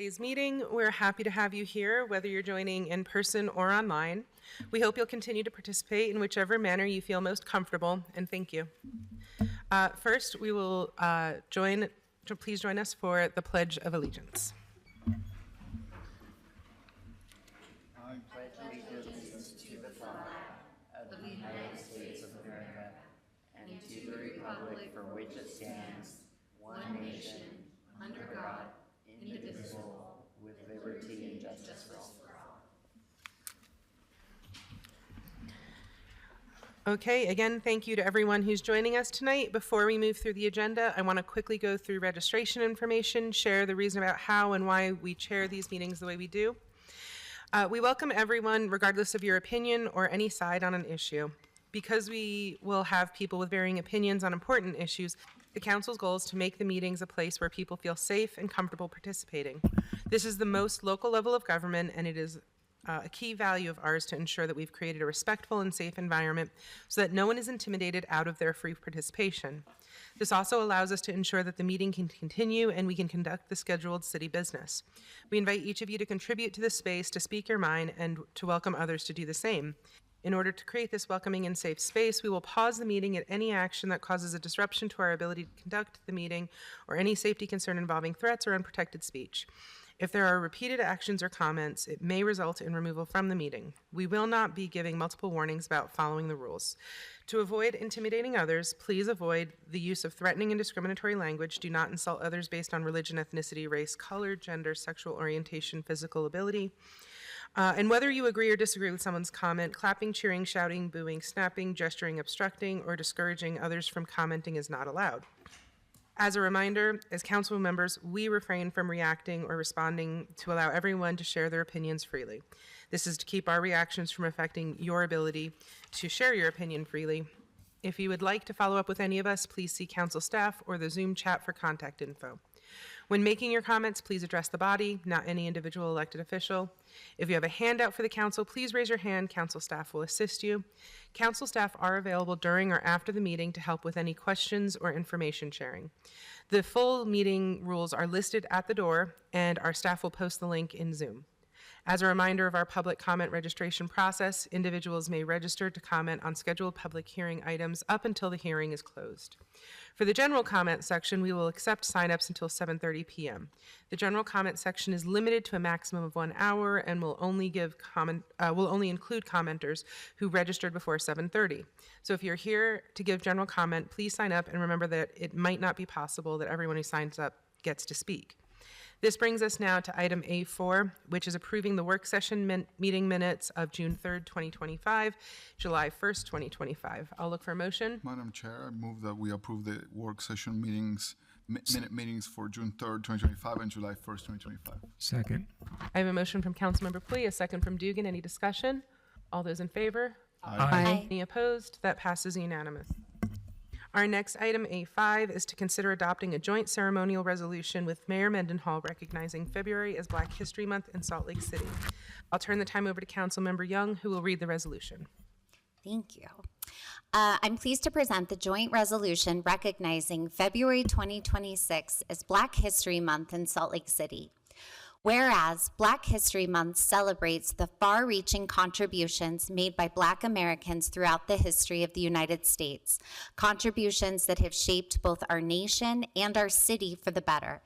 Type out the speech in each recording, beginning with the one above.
today's meeting. We're happy to have you here, whether you're joining in person or online. We hope you'll continue to participate in whichever manner you feel most comfortable, and thank you. First, we will please join us for the Pledge of Allegiance. I pledge allegiance to the flag of the United States of America and to the republic for which it stands, one nation, under God, indivisible, with liberty and justice for all. Okay, again, thank you to everyone who's joining us tonight. Before we move through the agenda, I want to quickly go through registration information, share the reason about how and why we chair these meetings the way we do. We welcome everyone, regardless of your opinion or any side on an issue. Because we will have people with varying opinions on important issues, the Council's goal is to make the meetings a place where people feel safe and comfortable participating. This is the most local level of government, and it is a key value of ours to ensure that we've created a respectful and safe environment so that no one is intimidated out of their free participation. This also allows us to ensure that the meeting can continue and we can conduct the scheduled city business. We invite each of you to contribute to this space, to speak your mind, and to welcome others to do the same. In order to create this welcoming and safe space, we will pause the meeting at any action that causes a disruption to our ability to conduct the meeting or any safety concern involving threats or unprotected speech. If there are repeated actions or comments, it may result in removal from the meeting. We will not be giving multiple warnings about following the rules. To avoid intimidating others, please avoid the use of threatening and discriminatory language. Do not insult others based on religion, ethnicity, race, color, gender, sexual orientation, physical ability. And whether you agree or disagree with someone's comment, clapping, cheering, shouting, booing, snapping, gesturing, obstructing, or discouraging others from commenting is not allowed. As a reminder, as council members, we refrain from reacting or responding to allow everyone to share their opinions freely. This is to keep our reactions from affecting your ability to share your opinion freely. If you would like to follow up with any of us, please see council staff or the Zoom chat for contact info. When making your comments, please address the body, not any individual elected official. If you have a handout for the council, please raise your hand. Council staff will assist you. Council staff are available during or after the meeting to help with any questions or information sharing. The full meeting rules are listed at the door, and our staff will post the link in Zoom. As a reminder of our public comment registration process, individuals may register to comment on scheduled public hearing items up until the hearing is closed. For the general comment section, we will accept signups until 7:30 p.m. The general comment section is limited to a maximum of 1 hour and will only include commenters who registered before 7:30. So if you're here to give general comment, please sign up and remember that it might not be possible that everyone who signs up gets to speak. This brings us now to item A4, which is approving the work session meeting minutes of June 3rd, 2025, July 1st, 2025. I'll look for a motion. Madam Chair, I move that we approve the work session meetings, minute meetings for June 3rd, 2025 and July 1st, 2025. Second. I have a motion from Councilmember Puy, a second from Dugan. Any discussion? All those in favor? Aye. Any opposed? That passes unanimous. Our next item, A5, is to consider adopting a joint ceremonial resolution with Mayor Mendenhall recognizing February as Black History Month in Salt Lake City. I'll turn the time over to Councilmember Young, who will read the resolution. Thank you. I'm pleased to present the joint resolution recognizing February 2026 as Black History Month in Salt Lake City. Whereas Black History Month celebrates the far-reaching contributions made by Black Americans throughout the history of the United States, contributions that have shaped both our nation and our city for the better.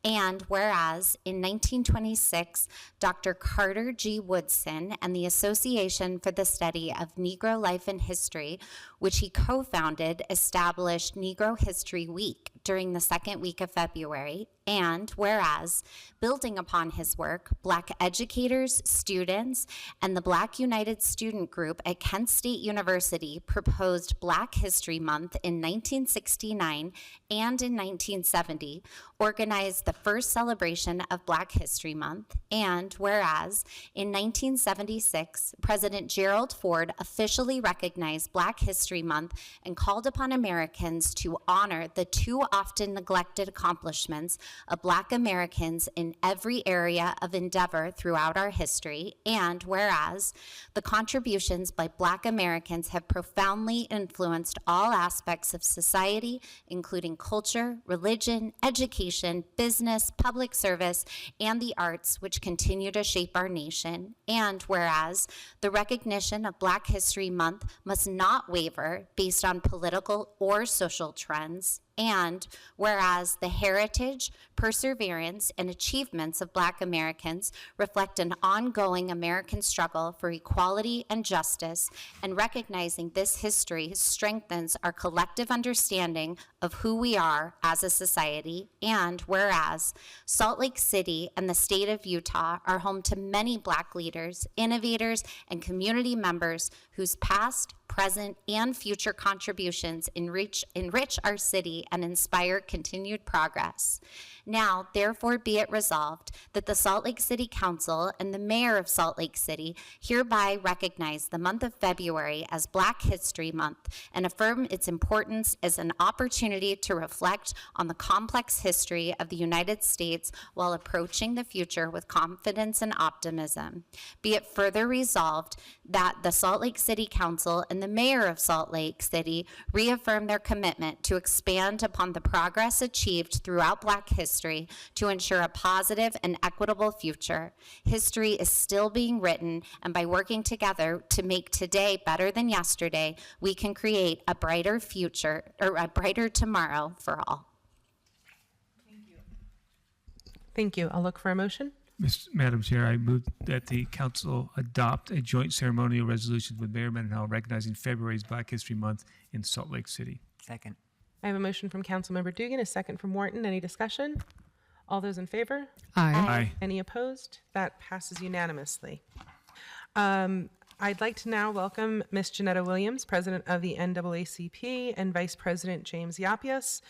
And whereas in 1926, Dr. Carter G. Woodson and the Association for the Study of Negro Life and History, which he co-founded, established Negro History Week during the second week of February. And whereas, building upon his work, Black educators, students, and the Black United Student Group at Kent State University proposed Black History Month in 1969 and in 1970, organized the first celebration of Black History Month. And whereas, in 1976, President Gerald Ford officially recognized Black History Month and called upon Americans to honor the too often neglected accomplishments of Black Americans in every area of endeavor throughout our history. And whereas the contributions by Black Americans have profoundly influenced all aspects of society, including culture, religion, education, education, business, public service, and the arts, which continue to shape our nation. And whereas the recognition of Black History Month must not waver based on political or social trends. And whereas the heritage, perseverance, and achievements of Black Americans reflect an ongoing American struggle for equality and justice, and recognizing this history strengthens our collective understanding of who we are as a society. And whereas Salt Lake City and the state of Utah are home to many Black leaders, innovators, and community members whose past, present, and future contributions enrich our city and inspire continued progress. Now, therefore, be it resolved that the Salt Lake City Council and the Mayor of Salt Lake City hereby recognize the month of February as Black History Month and affirm its importance as an opportunity to reflect on the complex history of the United States while approaching the future with confidence and optimism. Be it further resolved that the Salt Lake City Council and the Mayor of Salt Lake City reaffirm their commitment to expand upon the progress achieved throughout Black history to ensure a positive and equitable future. History is still being written, and by working together to make today better than yesterday, we can create a brighter future, or a brighter tomorrow for all. Thank you. I'll look for a motion. Madam Chair, I move that the council adopt a joint ceremonial resolution with Mayor Mendenhall recognizing February's Black History Month in Salt Lake City. Second. I have a motion from Councilmember Dugan, a second from Wharton. Any discussion? All those in favor? Aye. Any opposed? That passes unanimously. I'd like to now welcome Ms. Janetta Williams, President of the NAACP, and Vice President James Yapias,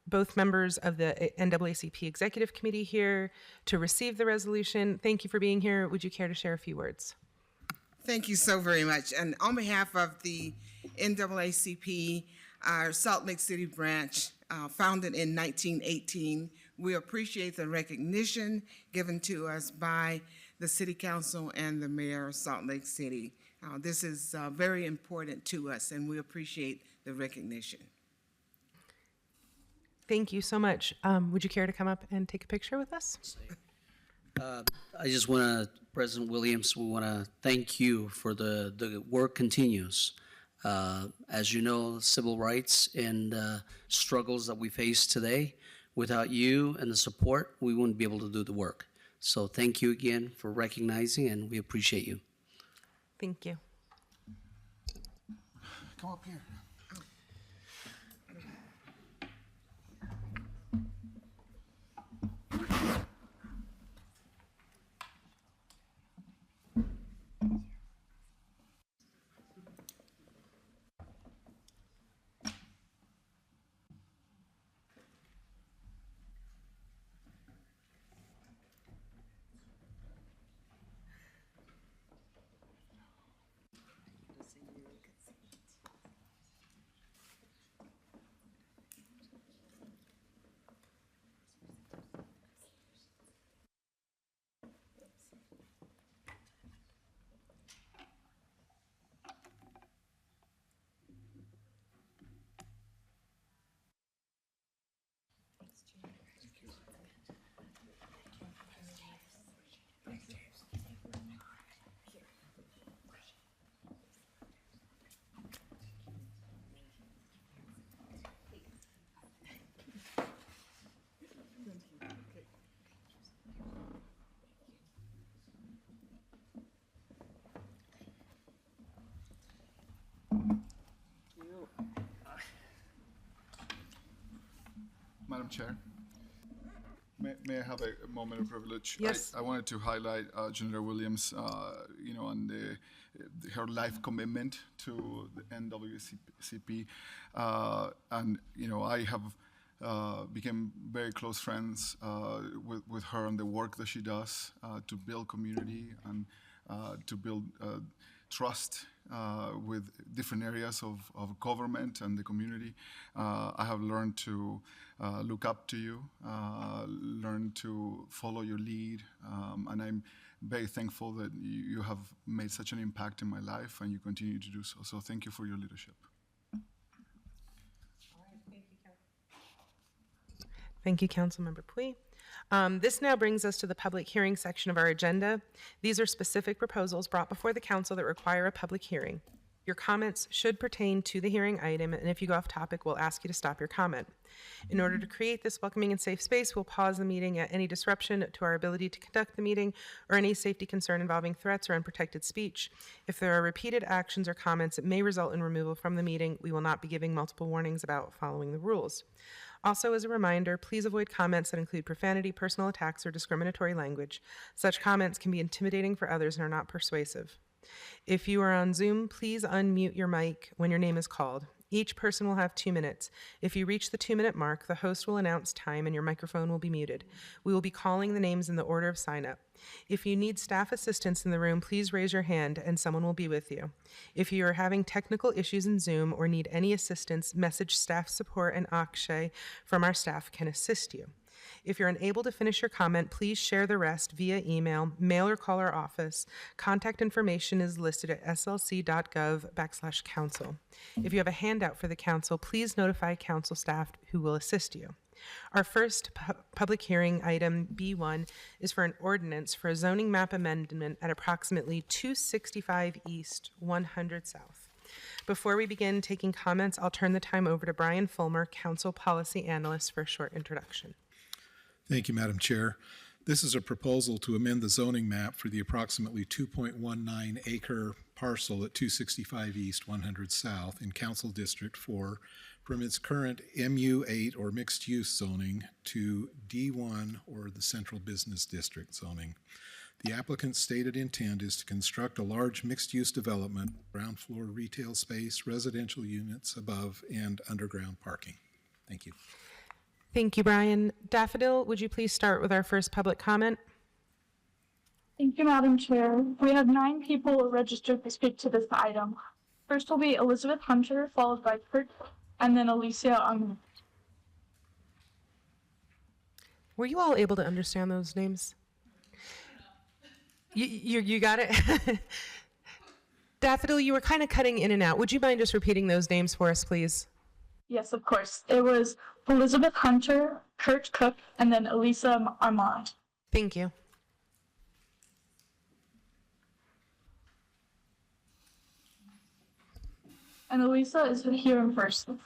both members of the NAACP Executive Committee, here to receive the resolution. Thank you for being here. Would you care to share a few words? Thank you so very much. And on behalf of the NAACP, our Salt Lake City branch, founded in 1918, we appreciate the recognition given to us by the City Council and the Mayor of Salt Lake City. This is very important to us, and we appreciate the recognition. Thank you so much. Would you care to come up and take a picture with us? I just want to, President Williams, we want to thank you for the work continues. As you know, civil rights and struggles that we face today, without you and the support, we wouldn't be able to do the work. So thank you again for recognizing, and we appreciate you. Thank you. Come up here. Madam Chair, may I have a moment of privilege? Yes. I wanted to highlight Janetta Williams, and her life commitment to the NAACP, and I have became very close friends with her and the work that she does to build community and to build trust with different areas of government and the community. I have learned to look up to you, learn to follow your lead, and I'm very thankful that you have made such an impact in my life and you continue to do so. So thank you for your leadership. Thank you, Councilmember Pui. This now brings us to the public hearing section of our agenda. These are specific proposals brought before the council that require a public hearing. Your comments should pertain to the hearing item, and if you go off topic, we'll ask you to stop your comment. In order to create this welcoming and safe space, we'll pause the meeting at any disruption to our ability to conduct the meeting or any safety concern involving threats or unprotected speech. If there are repeated actions or comments that may result in removal from the meeting, we will not be giving multiple warnings about following the rules. Also, as a reminder, please avoid comments that include profanity, personal attacks, or discriminatory language. Such comments can be intimidating for others and are not persuasive. If you are on Zoom, please unmute your mic when your name is called. Each person will have 2 minutes. If you reach the 2-minute mark, the host will announce time and your microphone will be muted. We will be calling the names in the order of sign up. If you need staff assistance in the room, please raise your hand and someone will be with you. If you are having technical issues in Zoom or need any assistance, message staff support and Akshay from our staff can assist you. If you're unable to finish your comment, please share the rest via email, mail, or call our office. Contact information is listed at slc.gov/council. If you have a handout for the council, please notify council staff who will assist you. Our first public hearing item, B1, is for an ordinance for a zoning map amendment at approximately 265 East, 100 South. Before we begin taking comments, I'll turn the time over to Brian Fulmer, Council Policy Analyst, for a short introduction. Thank you, Madam Chair. This is a proposal to amend the zoning map for the approximately 2.19 acre parcel at 265 East, 100 South in Council District 4 from its current MU8 or mixed use zoning to D1 or the Central Business District zoning. The applicant's stated intent is to construct a large mixed-use development, ground floor retail space, residential units above, and underground parking. Thank you. Thank you, Brian. Daffodil, would you please start with our first public comment? Thank you, Madam Chair. We have 9 people registered to speak to this item. First will be Elizabeth Hunter, followed by Kurt, and then Alicia Armand. Were you all able to understand those names? You got it? Daffodil, you were kind of cutting in and out. Would you mind just repeating those names for us, please? Yes, of course. It was Elizabeth Hunter, Kurt Cook, and then Elisa Armand. Thank you. And Elisa is here in person.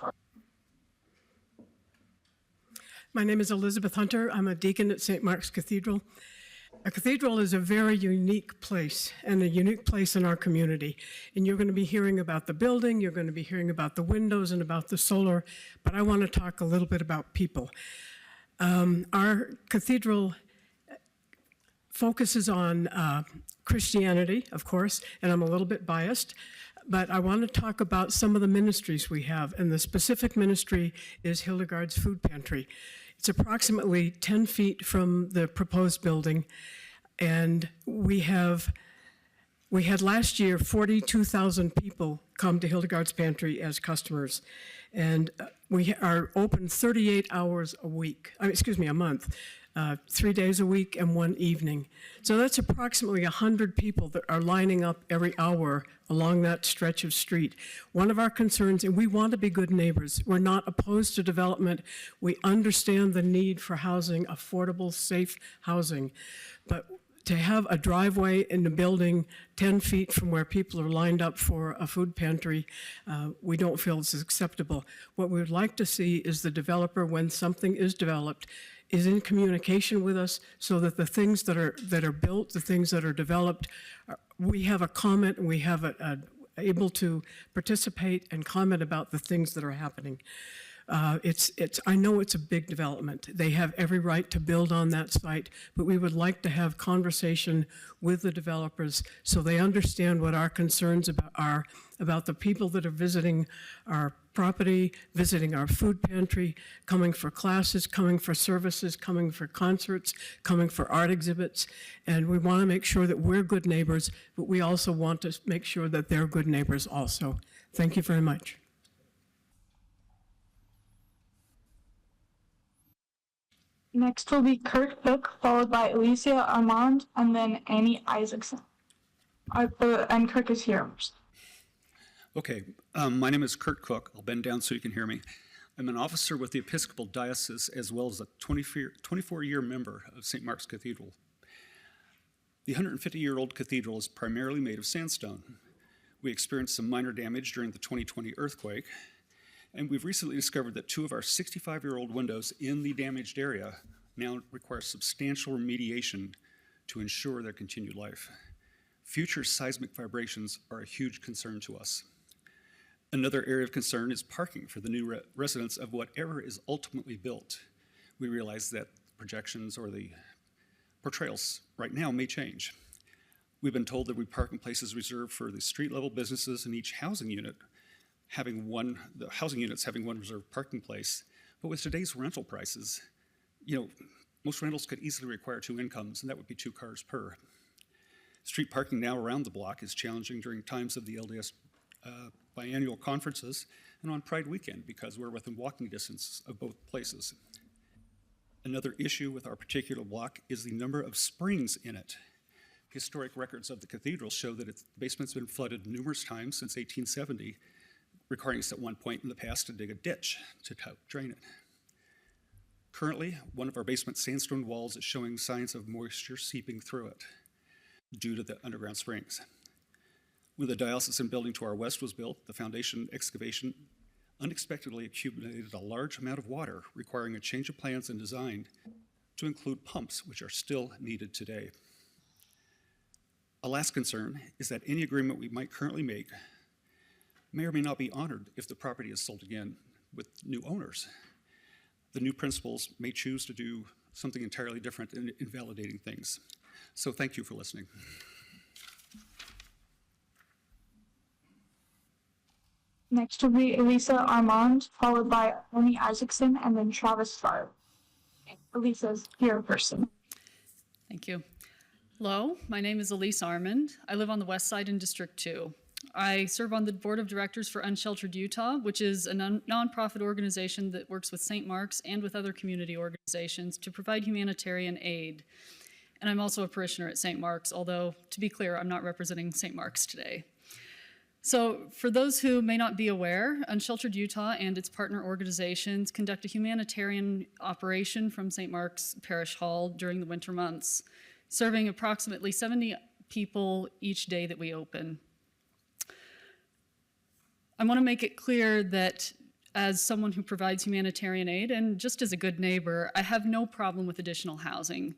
My name is Elizabeth Hunter. I'm a deacon at St. Mark's Cathedral. A cathedral is a very unique place and a unique place in our community. And you're going to be hearing about the building, you're going to be hearing about the windows and about the solar, but I want to talk a little bit about people. Our cathedral focuses on Christianity, of course, and I'm a little bit biased, but I want to talk about some of the ministries we have, and the specific ministry is Hildegard's Food Pantry. It's approximately 10 feet from the proposed building, and we had last year 42,000 people come to Hildegard's Pantry as customers, and we are open 38 hours a month, 3 days a week and 1 evening. So that's approximately 100 people that are lining up every hour along that stretch of street. One of our concerns, and we want to be good neighbors, we're not opposed to development. We understand the need for housing, affordable, safe housing. But to have a driveway in the building 10 feet from where people are lined up for a food pantry, we don't feel is acceptable. What we would like to see is the developer, when something is developed, is in communication with us so that the things that are built, the things that are developed, we have a comment and we have able to participate and comment about the things that are happening. I know it's a big development. They have every right to build on that site, but we would like to have conversation with the developers so they understand what our concerns are about the people that are visiting our property, visiting our food pantry, coming for classes, coming for services, coming for concerts, coming for art exhibits. And we want to make sure that we're good neighbors, but we also want to make sure that they're good neighbors also. Thank you very much. Next will be Kurt Cook, followed by Alicia Armand, and then Annie Isaacson. And Kirk is here. Okay, my name is Kurt Cook. I'll bend down so you can hear me. I'm an officer with the Episcopal Diocese as well as a 24-year member of St. Mark's Cathedral. The 150-year-old cathedral is primarily made of sandstone. We experienced some minor damage during the 2020 earthquake, and we've recently discovered that 2 of our 65-year-old windows in the damaged area now require substantial remediation to ensure their continued life. Future seismic vibrations are a huge concern to us. Another area of concern is parking for the new residents of whatever is ultimately built. We realize that projections or the portrayals right now may change. We've been told that we park in places reserved for the street-level businesses in each housing unit, the housing units having one reserved parking place. But with today's rental prices, most rentals could easily require 2 incomes, and that would be 2 cars per. Street parking now around the block is challenging during times of the LDS biannual conferences and on Pride weekend because we're within walking distance of both places. Another issue with our particular block is the number of springs in it. Historic records of the cathedral show that its basement's been flooded numerous times since 1870, requiring us at one point in the past to dig a ditch to help drain it. Currently, one of our basement sandstone walls is showing signs of moisture seeping through it due to the underground springs. When the diocesan building to our west was built, the foundation excavation unexpectedly accumulated a large amount of water, requiring a change of plans and design to include pumps, which are still needed today. A last concern is that any agreement we might currently make may or may not be honored if the property is sold again with new owners. The new principals may choose to do something entirely different in invalidating things. So thank you for listening. Next will be Elisa Armand, followed by Tony Isaacson, and then Travis Starr. Elisa's here in person. Thank you. Hello, my name is Elise Armand. I live on the west side in District 2. I serve on the board of directors for Unsheltered Utah, which is a nonprofit organization that works with St. Mark's and with other community organizations to provide humanitarian aid. And I'm also a parishioner at St. Mark's, although, to be clear, I'm not representing St. Mark's today. So for those who may not be aware, Unsheltered Utah and its partner organizations conduct a humanitarian operation from St. Mark's Parish Hall during the winter months, serving approximately 70 people each day that we open. I want to make it clear that as someone who provides humanitarian aid and just as a good neighbor, I have no problem with additional housing.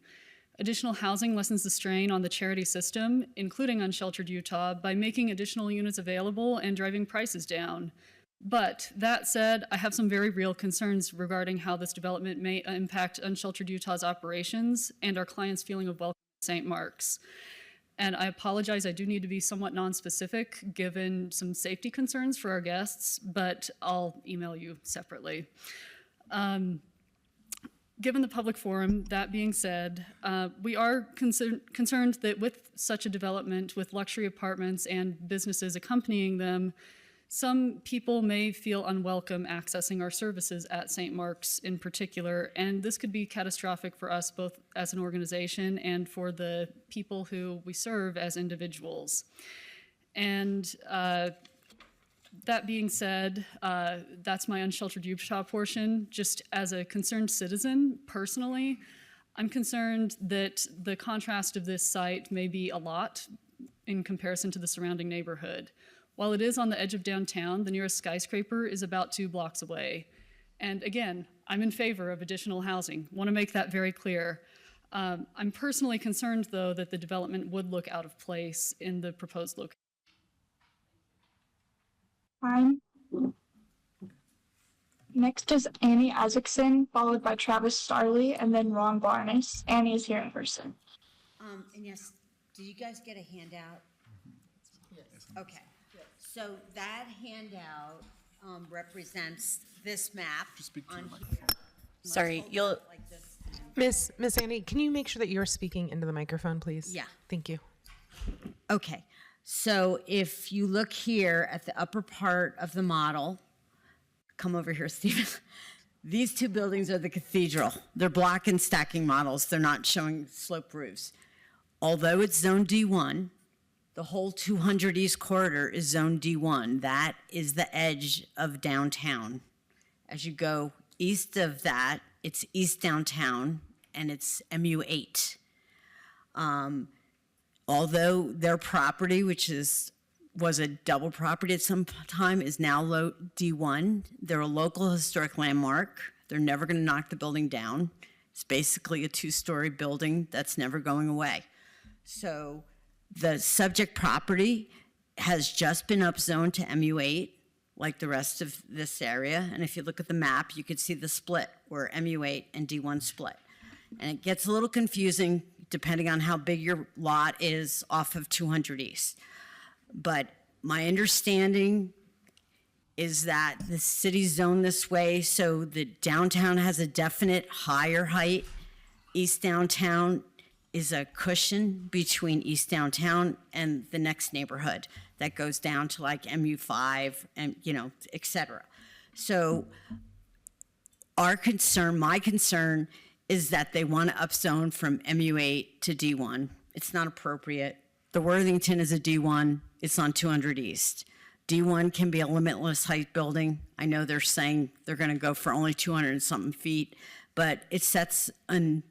Additional housing lessens the strain on the charity system, including Unsheltered Utah, by making additional units available and driving prices down. But that said, I have some very real concerns regarding how this development may impact Unsheltered Utah's operations and our clients' feeling of welcome at St. Mark's. And I apologize, I do need to be somewhat non-specific given some safety concerns for our guests, but I'll email you separately. Given the public forum, that being said, we are concerned that with such a development, with luxury apartments and businesses accompanying them, some people may feel unwelcome accessing our services at St. Mark's in particular, and this could be catastrophic for us both as an organization and for the people who we serve as individuals. And that being said, that's my Unsheltered Utah portion. Just as a concerned citizen, personally, I'm concerned that the contrast of this site may be a lot in comparison to the surrounding neighborhood. While it is on the edge of downtown, the nearest skyscraper is about 2 blocks away. And again, I'm in favor of additional housing. Want to make that very clear. I'm personally concerned, though, that the development would look out of place in the proposed location. Next is Annie Isaacson, followed by Travis Starley, and then Ron Barnes. Annie is here in person. And yes, did you guys get a handout? Yes. Okay. So that handout represents this map on here. Sorry, you'll. Miss Annie, can you make sure that you're speaking into the microphone, please? Yeah. Thank you. Okay. So if you look here at the upper part of the model, come over here, Stephen. These 2 buildings are the cathedral. They're block and stacking models. They're not showing slope roofs. Although it's zone D1, the whole 200 East corridor is zone D1. That is the edge of downtown As you go east of that, it's East Downtown, and it's MU8. Although their property, which was a double property at some time, is now D1. They're a local historic landmark. They're never going to knock the building down. It's basically a 2-story building that's never going away. So the subject property has just been upzoned to MU8, like the rest of this area. And if you look at the map, you could see the split where MU8 and D1 split. And it gets a little confusing depending on how big your lot is off of 200 East. But my understanding is that the city's zoned this way, so the downtown has a definite higher height. East Downtown is a cushion between East Downtown and the next neighborhood that goes down to like MU5 and, et cetera. So my concern is that they want to upzone from MU8 to D1. It's not appropriate. The Worthington is a D1. It's on 200 East. D1 can be a limitless height building. I know they're saying they're going to go for only 200 and something feet, but it sets an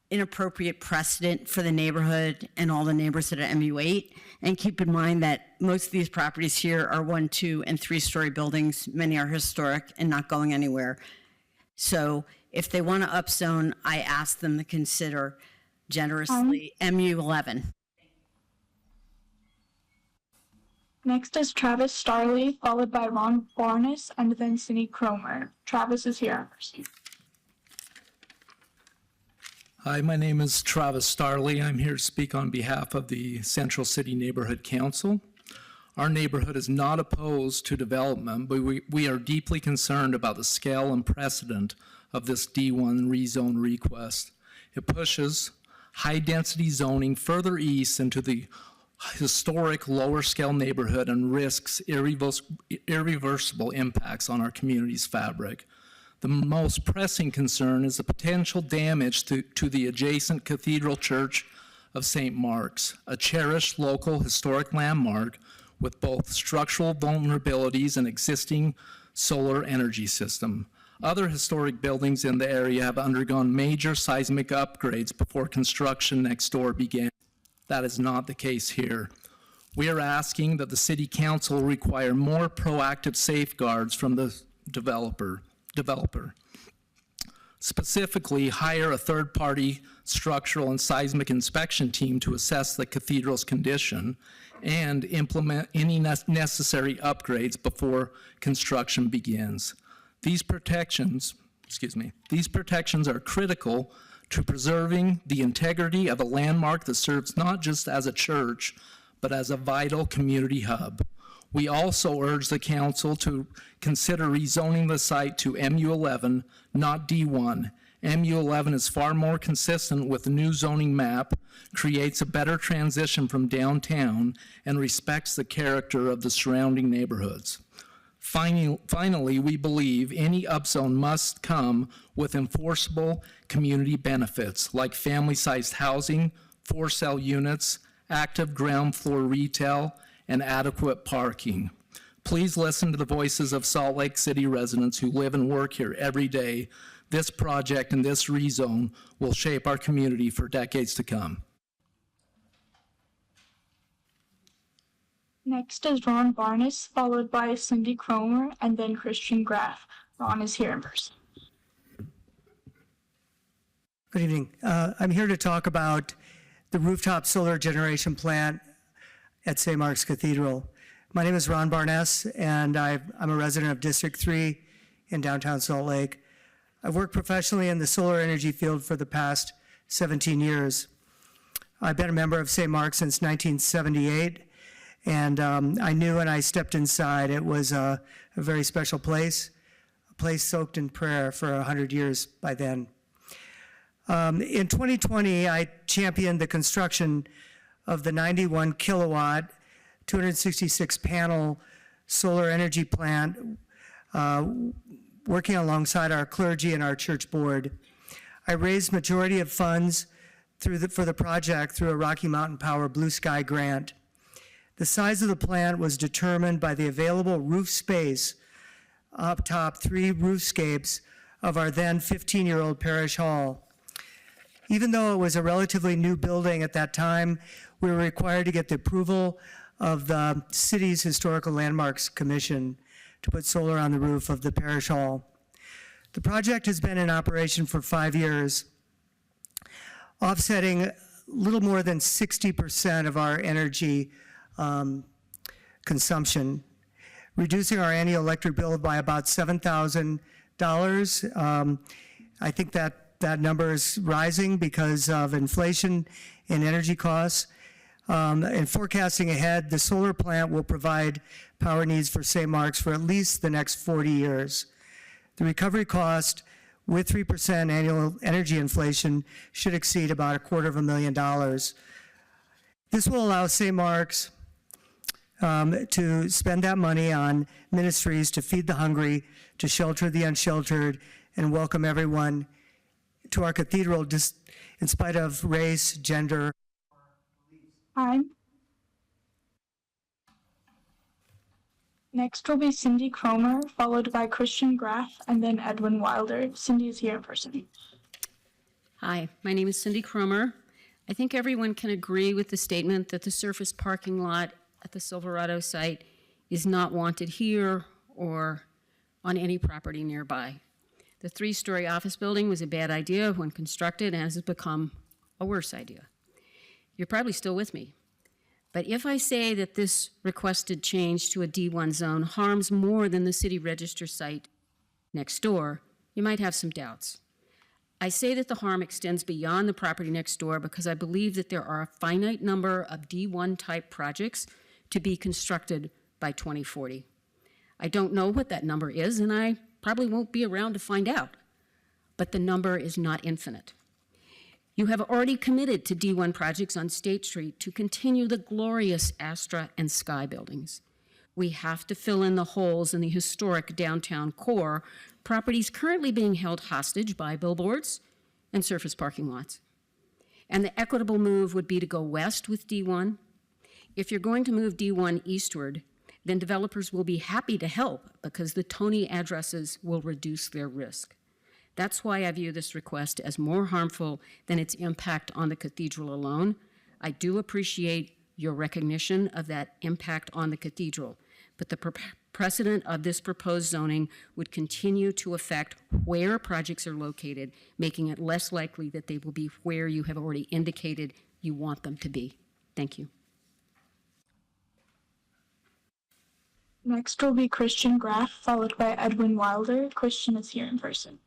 inappropriate precedent for the neighborhood and all the neighbors that are MU8. And keep in mind that most of these properties here are 1, 2, and 3-story buildings. Many are historic and not going anywhere. So if they want to upzone, I ask them to consider generously MU11. Next is Travis Starley, followed by Ron Barnes, and then Cindy Cromer. Travis is here. Hi, my name is Travis Starley. I'm here to speak on behalf of the Central City Neighborhood Council. Our neighborhood is not opposed to development, but we are deeply concerned about the scale and precedent of this D1 rezone request. It pushes high-density zoning further east into the historic lower-scale neighborhood and risks irreversible impacts on our community's fabric. The most pressing concern is the potential damage to the adjacent Cathedral Church of St. Mark's, a cherished local historic landmark with both structural vulnerabilities and existing solar energy system. Other historic buildings in the area have undergone major seismic upgrades before construction next door began. That is not the case here. We are asking that the City Council require more proactive safeguards from the developer. Specifically, hire a third-party structural and seismic inspection team to assess the cathedral's condition and implement any necessary upgrades before construction begins. These protections are critical to preserving the integrity of a landmark that serves not just as a church, but as a vital community hub. We also urge the council to consider rezoning the site to MU11, not D1. MU11 is far more consistent with the new zoning map, creates a better transition from downtown, and respects the character of the surrounding neighborhoods. Finally, we believe any upzone must come with enforceable community benefits like family-sized housing, for-sale units, active ground floor retail, and adequate parking. Please listen to the voices of Salt Lake City residents who live and work here every day. This project and this rezone will shape our community for decades to come. Next is Ron Barnes, followed by Cindy Cromer, and then Christian Graff. Ron is here in person. Good evening. I'm here to talk about the rooftop solar generation plant at St. Mark's Cathedral. My name is Ron Barnes, and I'm a resident of District 3 in downtown Salt Lake. I've worked professionally in the solar energy field for the past 17 years. I've been a member of St. Mark's since 1978, and I knew when I stepped inside it was a very special place, a place soaked in prayer for 100 years by then. In 2020, I championed the construction of the 91 kilowatt, 266 panel solar energy plant, working alongside our clergy and our church board. I raised majority of funds for the project through a Rocky Mountain Power Blue Sky grant. The size of the plant was determined by the available roof space up top 3 roofscapes of our then 15-year-old parish hall. Even though it was a relatively new building at that time, we were required to get the approval of the city's Historical Landmarks Commission to put solar on the roof of the parish hall. The project has been in operation for 5 years, offsetting a little more than 60% of our energy consumption, reducing our annual electric bill by about $7,000. I think that number is rising because of inflation in energy costs. And forecasting ahead, the solar plant will provide power needs for St. Mark's for at least the next 40 years. The recovery cost with 3% annual energy inflation should exceed about $250,000. This will allow St. Mark's to spend that money on ministries to feed the hungry, to shelter the unsheltered, and welcome everyone to our cathedral, just in spite of race, gender. Hi. Next will be Cindy Cromer, followed by Christian Graff, and then Edwin Wilder. Cindy is here in person. Hi, my name is Cindy Cromer. I think everyone can agree with the statement that the surface parking lot at the Silverado site is not wanted here or on any property nearby. The 3-story office building was a bad idea when constructed and has become a worse idea. You're probably still with me. But if I say that this requested change to a D1 zone harms more than the city register site next door, you might have some doubts. I say that the harm extends beyond the property next door because I believe that there are a finite number of D1 type projects to be constructed by 2040. I don't know what that number is, and I probably won't be around to find out, but the number is not infinite. You have already committed to D1 projects on State Street to continue the glorious Astra and Sky buildings. We have to fill in the holes in the historic downtown core, properties currently being held hostage by billboards and surface parking lots. And the equitable move would be to go west with D1. If you're going to move D1 eastward, then developers will be happy to help because the Tony addresses will reduce their risk. That's why I view this request as more harmful than its impact on the cathedral alone. I do appreciate your recognition of that impact on the cathedral, but the precedent of this proposed zoning would continue to affect where projects are located, making it less likely that they will be where you have already indicated you want them to be. Thank you. Next will be Christian Graff, followed by Edwin Wilder. Christian is here in person.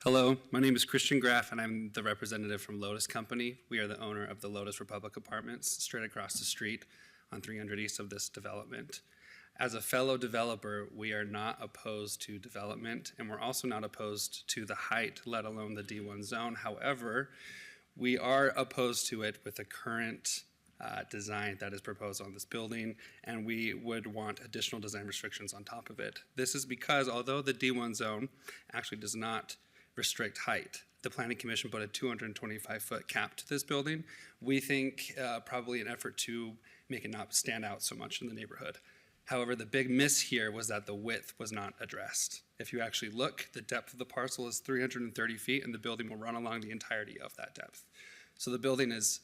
Hello, my name is Christian Graff, and I'm the representative from Lotus Company. We are the owner of the Lotus Republic Apartments straight across the street on 300 East of this development. As a fellow developer, we are not opposed to development, and we're also not opposed to the height, let alone the D1 zone. However, we are opposed to it with the current design that is proposed on this building, and we would want additional design restrictions on top of it. This is because although the D1 zone actually does not restrict height, the Planning Commission put a 225-foot cap to this building. We think probably an effort to make it not stand out so much in the neighborhood. However, the big miss here was that the width was not addressed. If you actually look, the depth of the parcel is 330 feet, and the building will run along the entirety of that depth. So the building is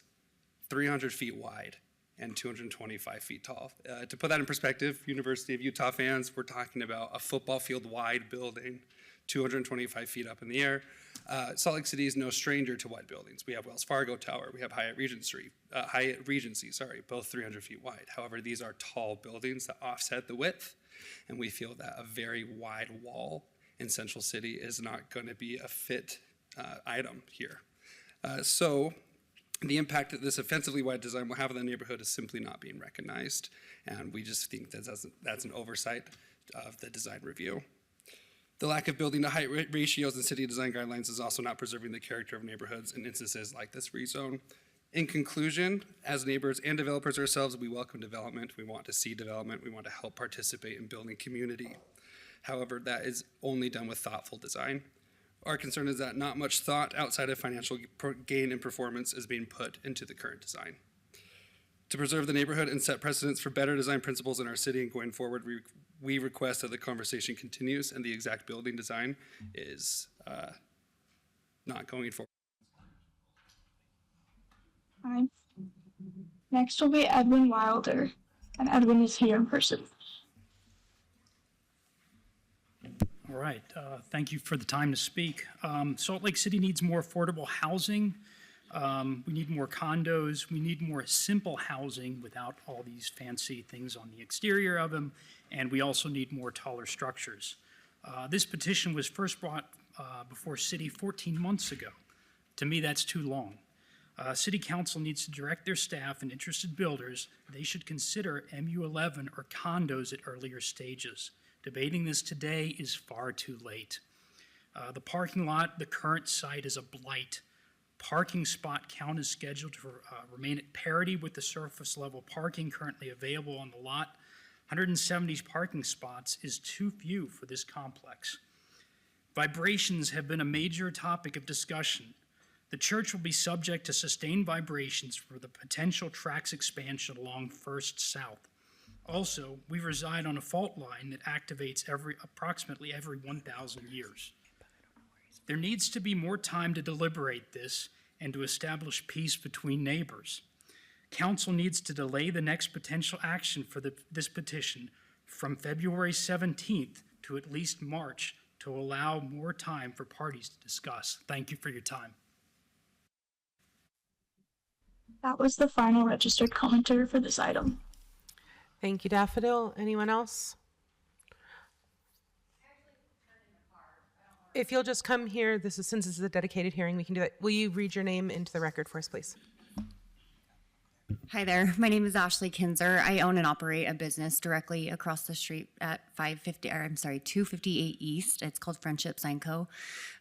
300 feet wide and 225 feet tall. To put that in perspective, University of Utah fans, we're talking about a football field wide building, 225 feet up in the air. Salt Lake City is no stranger to wide buildings. We have Wells Fargo Tower, we have Hyatt Regency, both 300 feet wide. However, these are tall buildings that offset the width, and we feel that a very wide wall in Central City is not going to be a fit item here. So the impact that this offensively wide design will have on the neighborhood is simply not being recognized, and we just think that that's an oversight of the design review. The lack of building to height ratios in city design guidelines is also not preserving the character of neighborhoods in instances like this rezone. In conclusion, as neighbors and developers ourselves, we welcome development. We want to see development. We want to help participate in building community. However, that is only done with thoughtful design. Our concern is that not much thought outside of financial gain and performance is being put into the current design. To preserve the neighborhood and set precedents for better design principles in our city and going forward, we request that the conversation continues and the exact building design is not going forward. Hi. Next will be Edwin Wilder, and Edwin is here in person. All right, thank you for the time to speak. Salt Lake City needs more affordable housing. We need more condos. We need more simple housing without all these fancy things on the exterior of them. And we also need more taller structures. This petition was first brought before City 14 months ago. To me, that's too long. City Council needs to direct their staff and interested builders. They should consider MU11 or condos at earlier stages. Debating this today is far too late. The parking lot, the current site is a blight. Parking spot count is scheduled to remain at parity with the surface level parking currently available on the lot. 170 parking spots is too few for this complex. Vibrations have been a major topic of discussion. The church will be subject to sustained vibrations for the potential tracks expansion along First South. Also, we reside on a fault line that activates approximately every 1,000 years. There needs to be more time to deliberate this and to establish peace between neighbors. Council needs to delay the next potential action for this petition from February 17th to at least March to allow more time for parties to discuss. Thank you for your time. That was the final registered commenter for this item. Thank you, Daffodil. Anyone else? If you'll just come here, since this is a dedicated hearing, we can do that. Will you read your name into the record for us, please? Hi there, my name is Ashley Kinzer. I own and operate a business directly across the street at 258 East. It's called Friendship Sign Co.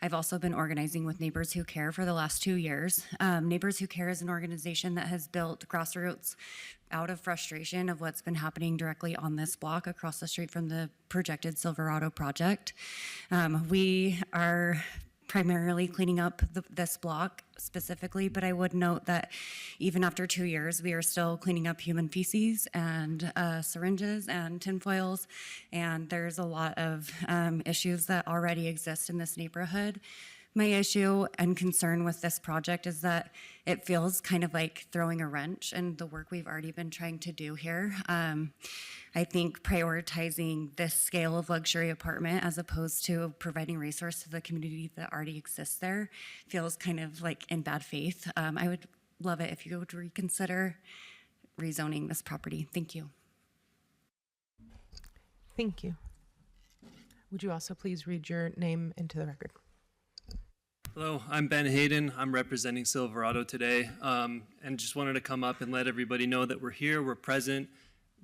I've also been organizing with Neighbors Who Care for the last 2 years. Neighbors Who Care is an organization that has built grassroots out of frustration of what's been happening directly on this block across the street from the projected Silverado project. We are primarily cleaning up this block specifically, but I would note that even after 2 years, we are still cleaning up human feces and syringes and tinfoils, and there's a lot of issues that already exist in this neighborhood. My issue and concern with this project is that it feels kind of like throwing a wrench in the work we've already been trying to do here. I think prioritizing this scale of luxury apartment as opposed to providing resource to the community that already exists there feels kind of like in bad faith. I would love it if you would reconsider rezoning this property. Thank you. Thank you. Would you also please read your name into the record? Hello, I'm Ben Hayden. I'm representing Silverado today, and just wanted to come up and let everybody know that we're here, we're present,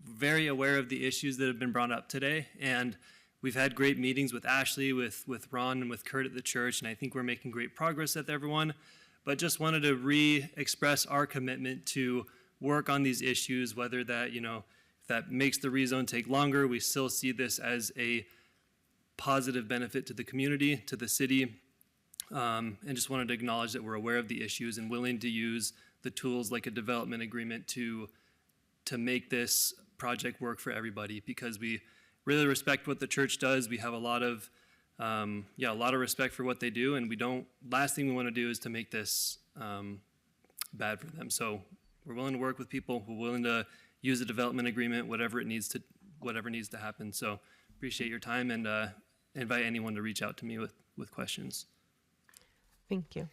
very aware of the issues that have been brought up today, and we've had great meetings with Ashley, with Ron, and with Kurt at the church, and I think we're making great progress with everyone, but just wanted to re-express our commitment to work on these issues, whether that, if that makes the rezone take longer, we still see this as a positive benefit to the community, to the city, and just wanted to acknowledge that we're aware of the issues and willing to use the tools like a development agreement to make this project work for everybody, because we really respect what the church does. We have a lot of respect for what they do, and last thing we want to do is to make this bad for them. So we're willing to work with people. We're willing to use a development agreement, whatever needs to happen. So appreciate your time, and invite anyone to reach out to me with questions. Thank you.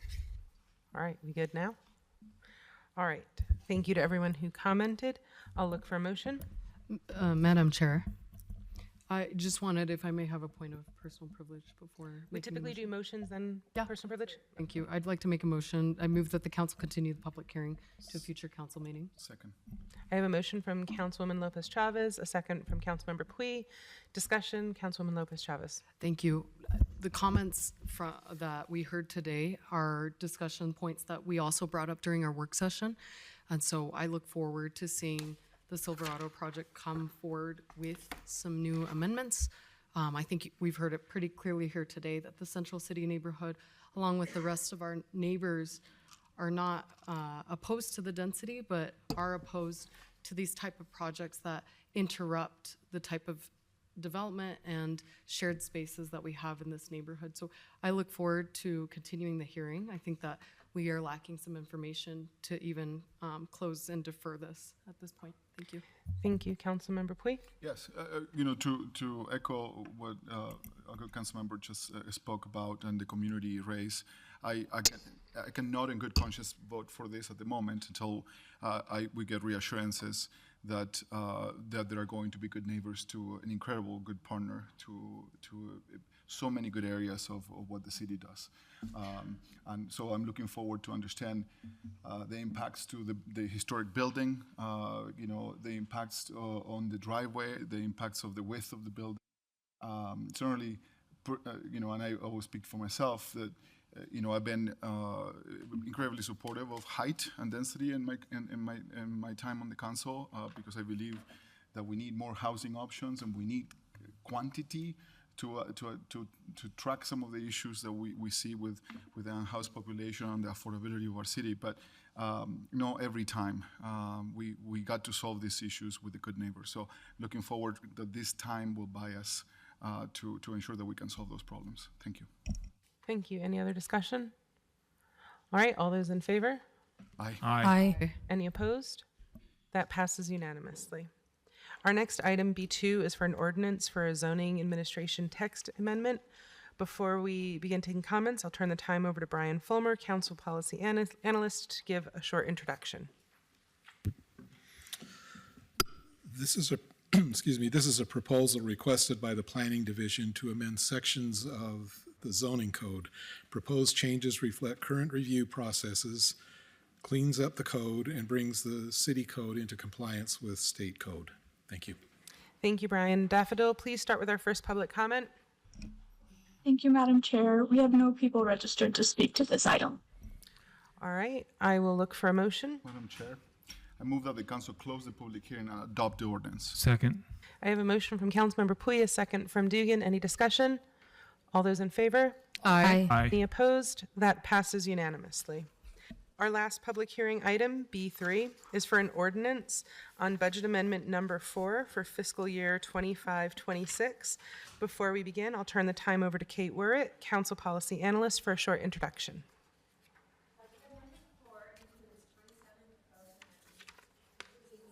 All right, we good now? All right, thank you to everyone who commented. I'll look for a motion. Madam Chair, I just wanted, if I may have a point of personal privilege before. We typically do motions, then personal privilege. Thank you. I'd like to make a motion. I move that the council continue the public hearing to a future council meeting. Second. I have a motion from Councilwoman Lopez Chavez, a second from Councilmember Pui. Discussion, Councilwoman Lopez Chavez. Thank you. The comments that we heard today are discussion points that we also brought up during our work session. And so I look forward to seeing the Silverado project come forward with some new amendments. I think we've heard it pretty clearly here today that the Central City neighborhood, along with the rest of our neighbors, are not opposed to the density, but are opposed to these type of projects that interrupt the type of development and shared spaces that we have in this neighborhood. So I look forward to continuing the hearing. I think that we are lacking some information to even close and defer this at this point. Thank you. Thank you, Councilmember Pui. Yes, to echo what our good Councilmember just spoke about and the community race, I cannot in good conscience vote for this at the moment until we get reassurances that there are going to be good neighbors to an incredible good partner to so many good areas of what the city does. And so I'm looking forward to understand the impacts to the historic building, the impacts on the driveway, the impacts of the width of the building. Certainly, and I always speak for myself that I've been incredibly supportive of height and density in my time on the council because I believe that we need more housing options and we need quantity to track some of the issues that we see with the unhoused population and the affordability of our city. But not every time we got to solve these issues with the good neighbors. So looking forward that this time will buy us to ensure that we can solve those problems. Thank you. Thank you. Any other discussion? All right, all those in favor? Aye. Aye. Any opposed? That passes unanimously. Our next item, B2, is for an ordinance for a zoning administration text amendment. Before we begin taking comments, I'll turn the time over to Brian Fulmer, Council Policy Analyst, to give a short introduction. This is a this is a proposal requested by the Planning Division to amend sections of the zoning code. Proposed changes reflect current review processes, cleans up the code, and brings the city code into compliance with state code. Thank you. Thank you, Brian. Daffodil, please start with our first public comment. Thank you, Madam Chair. We have no people registered to speak to this item. All right, I will look for a motion. Madam Chair, I move that the council close the public hearing and adopt the ordinance. Second. I have a motion from Councilmember Pui, a second from Dugan. Any discussion? All those in favor? Aye. Aye. Any opposed? That passes unanimously. Our last public hearing item, B3, is for an ordinance on budget amendment number 4 for fiscal year 25-26. Before we begin, I'll turn the time over to Kate Wirret, Council Policy Analyst, for a short introduction.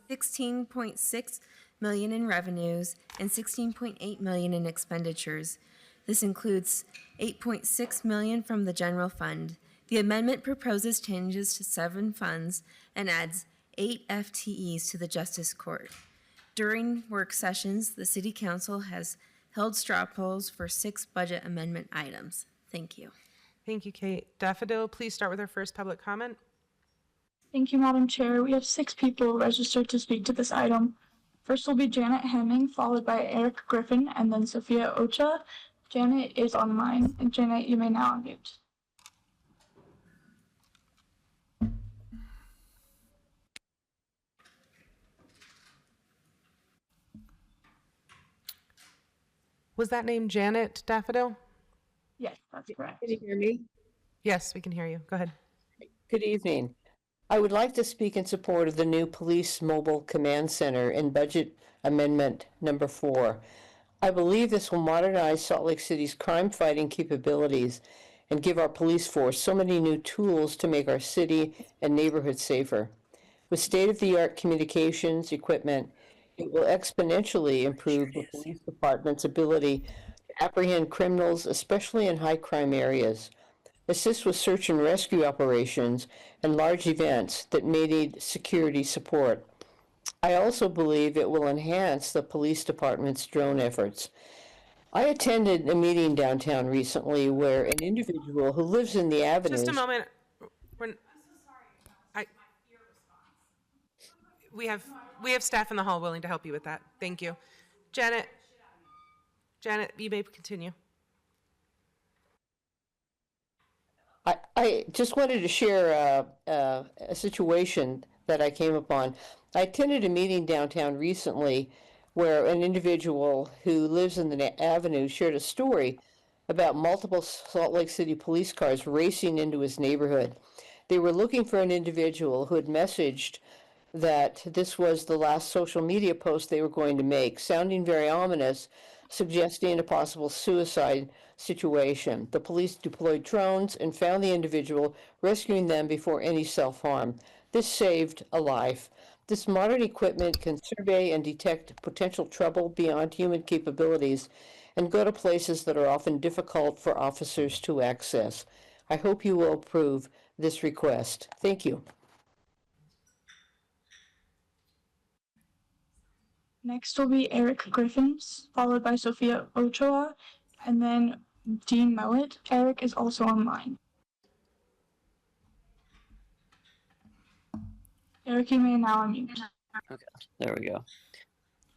$16.6 million in revenues and $16.8 million in expenditures. This includes $8.6 million from the general fund. The amendment proposes changes to 7 funds and adds 8 FTEs to the Justice Court. During work sessions, the City Council has held straw polls for 6 budget amendment items. Thank you. Thank you, Kate. Daffodil, please start with our first public comment. Thank you, Madam Chair. We have 6 people registered to speak to this item. First will be Janet Hemming, followed by Eric Griffin, and then Sophia Ocha. Janet is online, and Janet, you may now unmute. Was that name Janet Daffodil? Yes, that's correct. Can you hear me? Yes, we can hear you. Go ahead. Good evening. I would like to speak in support of the new Police Mobile Command Center in Budget Amendment number 4. I believe this will modernize Salt Lake City's crime-fighting capabilities and give our police force so many new tools to make our city and neighborhood safer. With state-of-the-art communications equipment, it will exponentially improve the police department's ability to apprehend criminals, especially in high-crime areas, assist with search and rescue operations and large events that may need security support. I also believe it will enhance the police department's drone efforts. I attended a meeting downtown recently where an individual who lives in the Avenue. Just a moment. We have staff in the hall willing to help you with that. Thank you. Janet, you may continue. I just wanted to share a situation that I came upon. I attended a meeting downtown recently where an individual who lives in the Avenue shared a story about multiple Salt Lake City police cars racing into his neighborhood. They were looking for an individual who had messaged that this was the last social media post they were going to make, sounding very ominous, suggesting a possible suicide situation. The police deployed drones and found the individual, rescuing them before any self-harm. This saved a life. This modern equipment can survey and detect potential trouble beyond human capabilities and go to places that are often difficult for officers to access. I hope you will approve this request. Thank you. Next will be Eric Griffins, followed by Sophia Ochoa, and then Dean Mellett. Eric is also online. Eric, you may now unmute. Okay, there we go.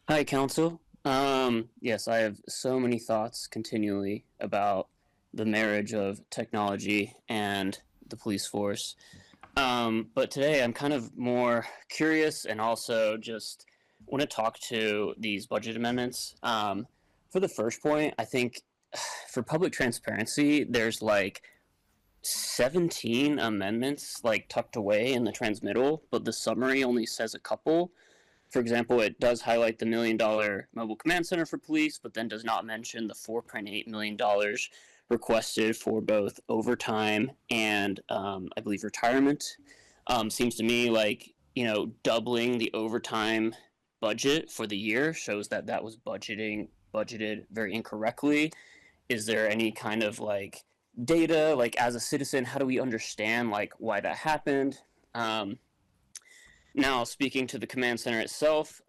Hi, Council. Yes, I have so many thoughts continually about the marriage of technology and the police force. But today I'm kind of more curious and also just want to talk to these budget amendments. For the first point, I think for public transparency, there's like 17 amendments like tucked away in the transmittal, but the summary only says a couple. For example, it does highlight the $1 million mobile command center for police, but then does not mention the $4.8 million requested for both overtime and I believe retirement. Seems to me like, you know, doubling the overtime budget for the year shows that that was budgeted very incorrectly. Is there any kind of like data, like as a citizen, how do we understand like why that happened? Now, speaking to the command center itself,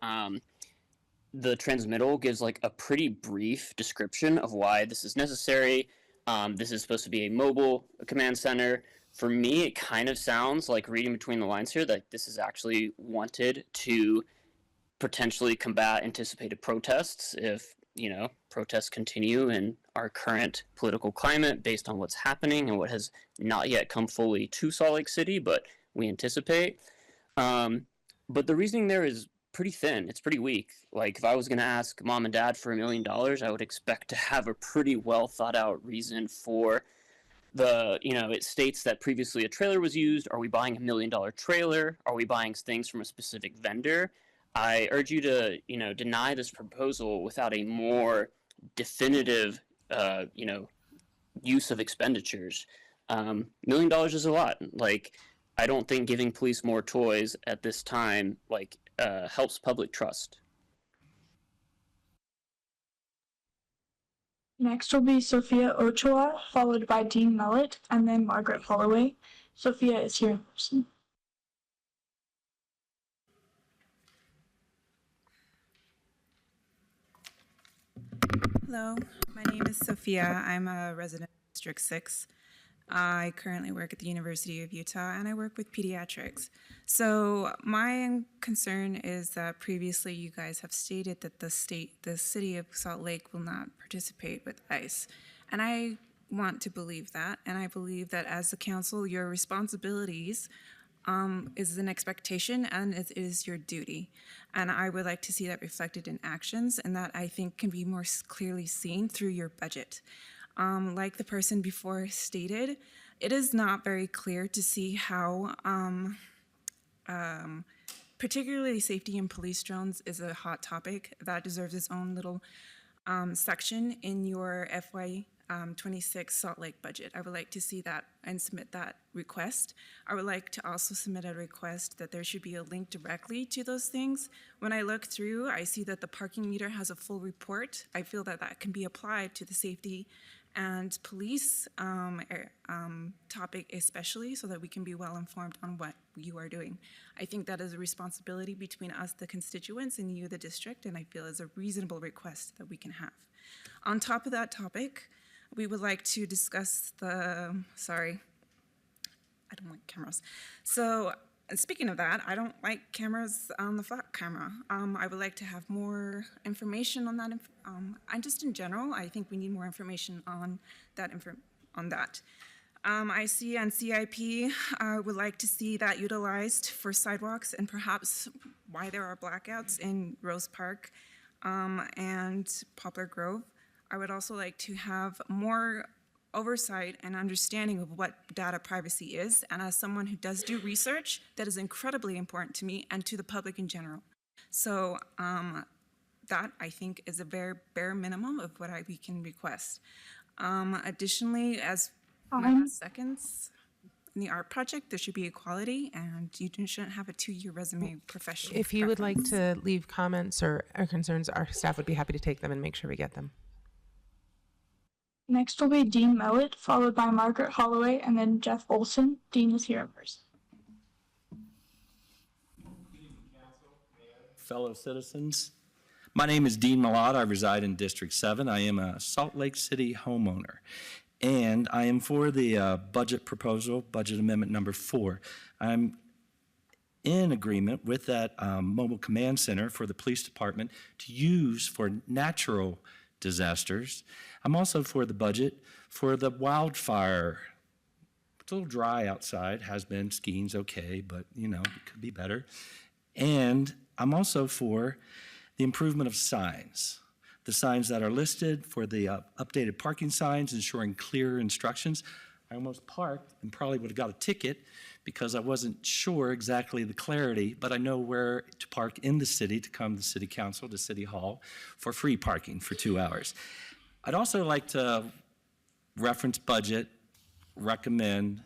the transmittal gives like a pretty brief description of why this is necessary. This is supposed to be a mobile command center. For me, it kind of sounds like, reading between the lines here, that this is actually wanted to potentially combat anticipated protests if, you know, protests continue in our current political climate based on what's happening and what has not yet come fully to Salt Lake City, but we anticipate. But the reasoning there is pretty thin. It's pretty weak. Like, if I was going to ask mom and dad for $1 million, I would expect to have a pretty well thought out reason for the, you know, it states that previously a trailer was used. Are we buying $1 million trailer? Are we buying things from a specific vendor? I urge you to, you know, deny this proposal without a more definitive, you know, use of expenditures. $1 million is a lot. Like, I don't think giving police more toys at this time, like, helps public trust. Next will be Sophia Ochoa, followed by Dean Mellett, and then Margaret Holloway. Sophia is here in person. Hello, my name is Sophia. I'm a resident of District 6. I currently work at the University of Utah and I work with pediatrics. So my concern is that previously you guys have stated that the city of Salt Lake will not participate with ICE. And I want to believe that. And I believe that as a council, your responsibilities is an expectation and it is your duty. And I would like to see that reflected in actions, and that I think can be more clearly seen through your budget. Like the person before stated, it is not very clear to see how particularly safety in police drones is a hot topic that deserves its own little section in your FY 26 Salt Lake budget. I would like to see that and submit that request. I would like to also submit a request that there should be a link directly to those things. When I look through, I see that the parking meter has a full report. I feel that that can be applied to the safety and police topic especially, so that we can be well informed on what you are doing. I think that is a responsibility between us, the constituents, and you, the district, and I feel is a reasonable request that we can have. On top of that topic, we would like to discuss the, sorry, I don't like cameras. So speaking of that, I don't like cameras on the flat camera. I would like to have more information on that. And just in general, I think we need more information on that. I see on CIP, I would like to see that utilized for sidewalks and perhaps why there are blackouts in Rose Park and Poplar Grove. I would also like to have more oversight and understanding of what data privacy is, and as someone who does do research, that is incredibly important to me and to the public in general. So that, I think, is a very bare minimum of what we can request. Additionally, as my last seconds, in the art project, there should be equality, and you shouldn't have a 2-year resume professional. If you would like to leave comments or concerns, our staff would be happy to take them and make sure we get them. Next will be Dean Mellett, followed by Margaret Holloway, and then Jeff Olson. Dean is here in person. Fellow citizens, my name is Dean Mellott. I reside in District 7. I am a Salt Lake City homeowner, and I am for the budget proposal, budget amendment number 4. I'm in agreement with that mobile command center for the police department to use for natural disasters. I'm also for the budget for the wildfire. It's a little dry outside, has been, skiing's okay, but you know, it could be better. And I'm also for the improvement of signs. The signs that are listed for the updated parking signs, ensuring clear instructions. I almost parked and probably would have got a ticket because I wasn't sure exactly the clarity, but I know where to park in the city to come to City Council, to City Hall for free parking for 2 hours. I'd also like to reference budget, recommend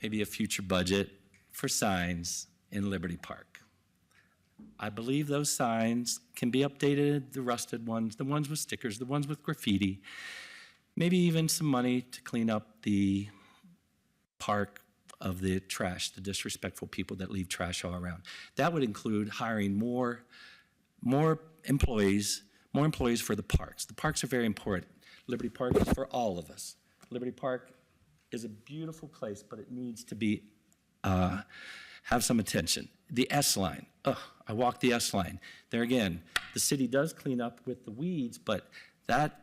maybe a future budget for signs in Liberty Park. I believe those signs can be updated, the rusted ones, the ones with stickers, the ones with graffiti, maybe even some money to clean up the park of the trash, the disrespectful people that leave trash all around. That would include hiring more employees for the parks. The parks are very important. Liberty Park is for all of us. Liberty Park is a beautiful place, but it needs to be have some attention. The S line. I walk the S line. There again, the city does clean up with the weeds, but that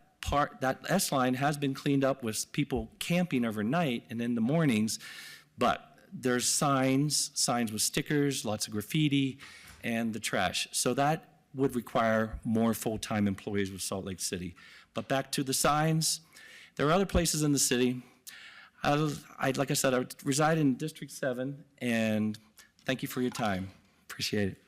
S line has been cleaned up with people camping overnight and in the mornings, but there's signs with stickers, lots of graffiti, and the trash. So that would require more full-time employees with Salt Lake City. But back to the signs, there are other places in the city. Like I said, I reside in District 7, and thank you for your time. Appreciate it.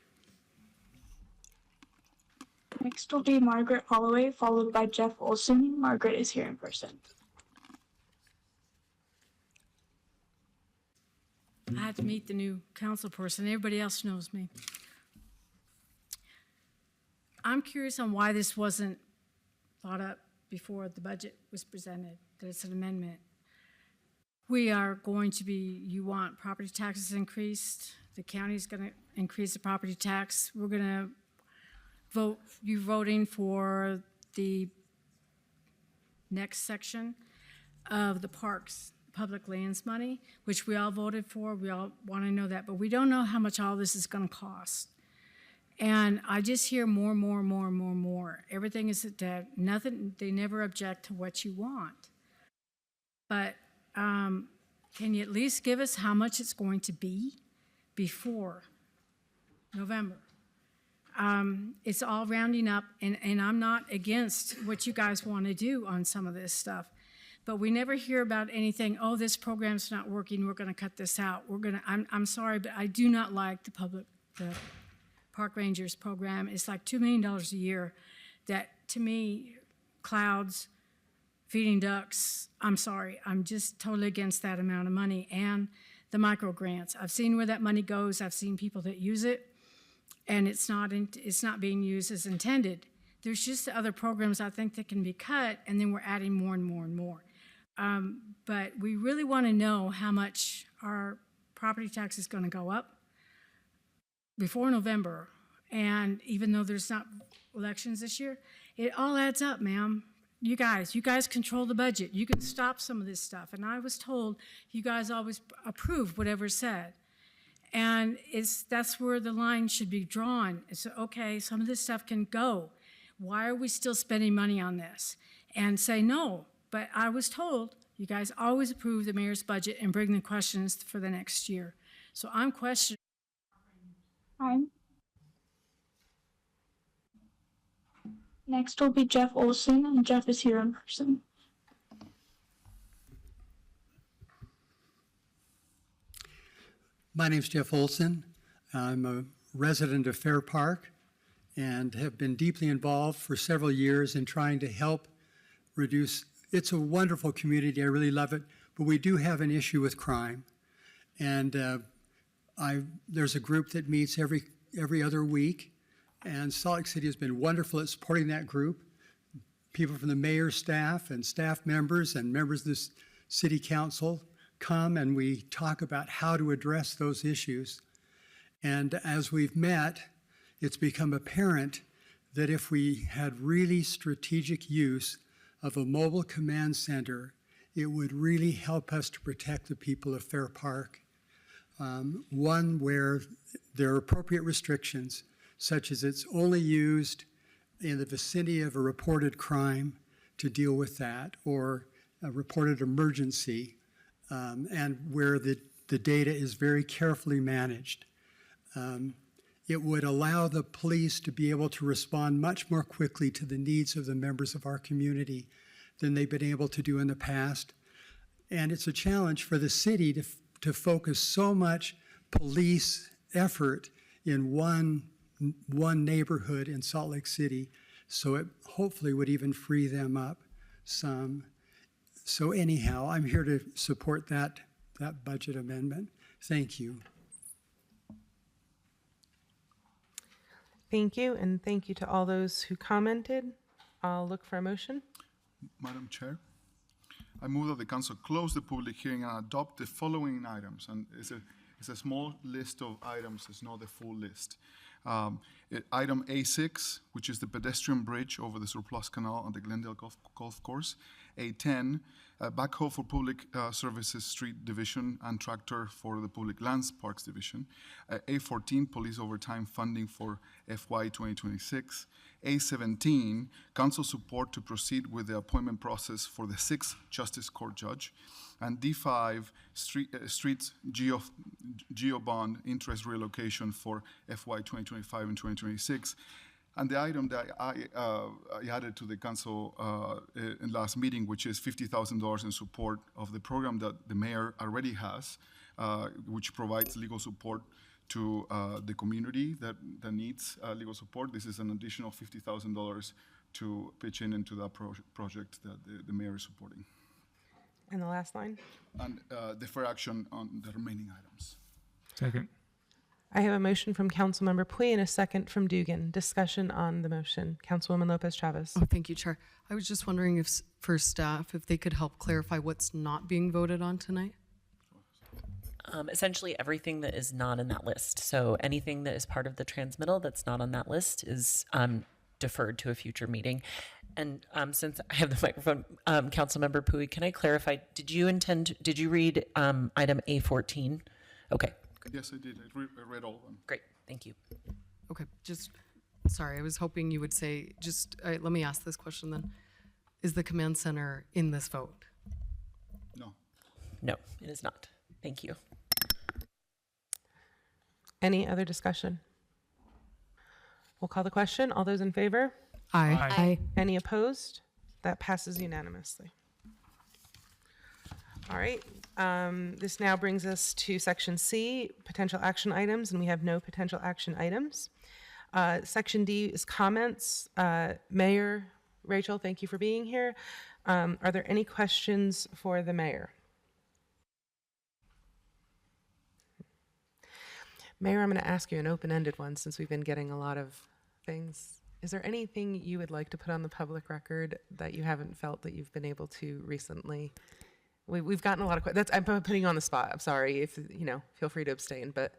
Next will be Margaret Holloway, followed by Jeff Olson. Margaret is here in person. I had to meet the new council person. Everybody else knows me. I'm curious on why this wasn't thought up before the budget was presented, that it's an amendment. We are going to be, you want property taxes increased. The county's going to increase the property tax. We're going to vote, you voting for the next section of the parks, public lands money, which we all voted for. We all want to know that, but we don't know how much all this is going to cost. And I just hear more. Everything is that nothing, they never object to what you want. But can you at least give us how much it's going to be before November? It's all rounding up, and I'm not against what you guys want to do on some of this stuff, but we never hear about anything, oh, this program's not working, we're going to cut this out. I'm sorry, but I do not like the Park Rangers program. It's like $2 million a year that, to me, clouds, feeding ducks, I'm sorry, I'm just totally against that amount of money. And the micro grants, I've seen where that money goes. I've seen people that use it, and it's not being used as intended. There's just other programs I think that can be cut, and then we're adding more and more. But we really want to know how much our property tax is going to go up before November. And even though there's not elections this year, it all adds up, ma'am. You guys control the budget. You can stop some of this stuff. And I was told you guys always approve whatever's said. And that's where the line should be drawn. It's okay, some of this stuff can go. Why are we still spending money on this? And say no. But I was told you guys always approve the mayor's budget and bring the questions for the next year. So I'm questioning. Next will be Jeff Olson, and Jeff is here in person. My name's Jeff Olson. I'm a resident of Fair Park and have been deeply involved for several years in trying to help reduce. It's a wonderful community. I really love it, but we do have an issue with crime. And there's a group that meets every other week, and Salt Lake City has been wonderful at supporting that group. People from the mayor's staff and staff members and members of the city council come and we talk about how to address those issues. And as we've met, it's become apparent that if we had really strategic use of a mobile command center, it would really help us to protect the people of Fair Park. One where there are appropriate restrictions, such as it's only used in the vicinity of a reported crime to deal with that, or a reported emergency, and where the data is very carefully managed. It would allow the police to be able to respond much more quickly to the needs of the members of our community than they've been able to do in the past. And it's a challenge for the city to focus so much police effort in one neighborhood in Salt Lake City, so it hopefully would even free them up some. So anyhow, I'm here to support that budget amendment. Thank you. Thank you, and thank you to all those who commented. I'll look for a motion. Madam Chair, I move that the council close the public hearing and adopt the following items. And it's a small list of items, it's not the full list. Item A6, which is the pedestrian bridge over the Surplus Canal on the Glendale Golf Course. A10, backhoe for Public Services Street Division and tractor for the Public Lands Parks Division. A14, police overtime funding for FY 2026. A17, council support to proceed with the appointment process for the 6th Justice Court Judge. And D5, streets geo bond interest relocation for FY 2025 and 2026. And the item that I added to the council in last meeting, which is $50,000 in support of the program that the mayor already has, which provides legal support to the community that needs legal support. This is an additional $50,000 to pitch into that project that the mayor is supporting. And the last line? And defer action on the remaining items. Second. I have a motion from Councilmember Pui and a second from Dugan. Discussion on the motion. Councilwoman Lopez Chavez. Oh, thank you, Chair. I was just wondering if, for staff, if they could help clarify what's not being voted on tonight? Essentially everything that is not in that list. So anything that is part of the transmittal that's not on that list is deferred to a future meeting. And since I have the microphone, Councilmember Pui, can I clarify, did you read item A14? Okay. Yes, I did. I read all of them. Great, thank you. Okay, just, sorry, I was hoping you would say, let me ask this question then. Is the command center in this vote? No. No, it is not. Thank you. Any other discussion? We'll call the question. All those in favor? Aye. Aye. Any opposed? That passes unanimously. All right. This now brings us to section C, potential action items, and we have no potential action items. Section D is comments. Mayor Rachel, thank you for being here. Are there any questions for the mayor? Mayor, I'm going to ask you an open-ended one since we've been getting a lot of things. Is there anything you would like to put on the public record that you haven't felt that you've been able to recently? We've gotten a lot of questions. I'm putting you on the spot. I'm sorry. If feel free to abstain. But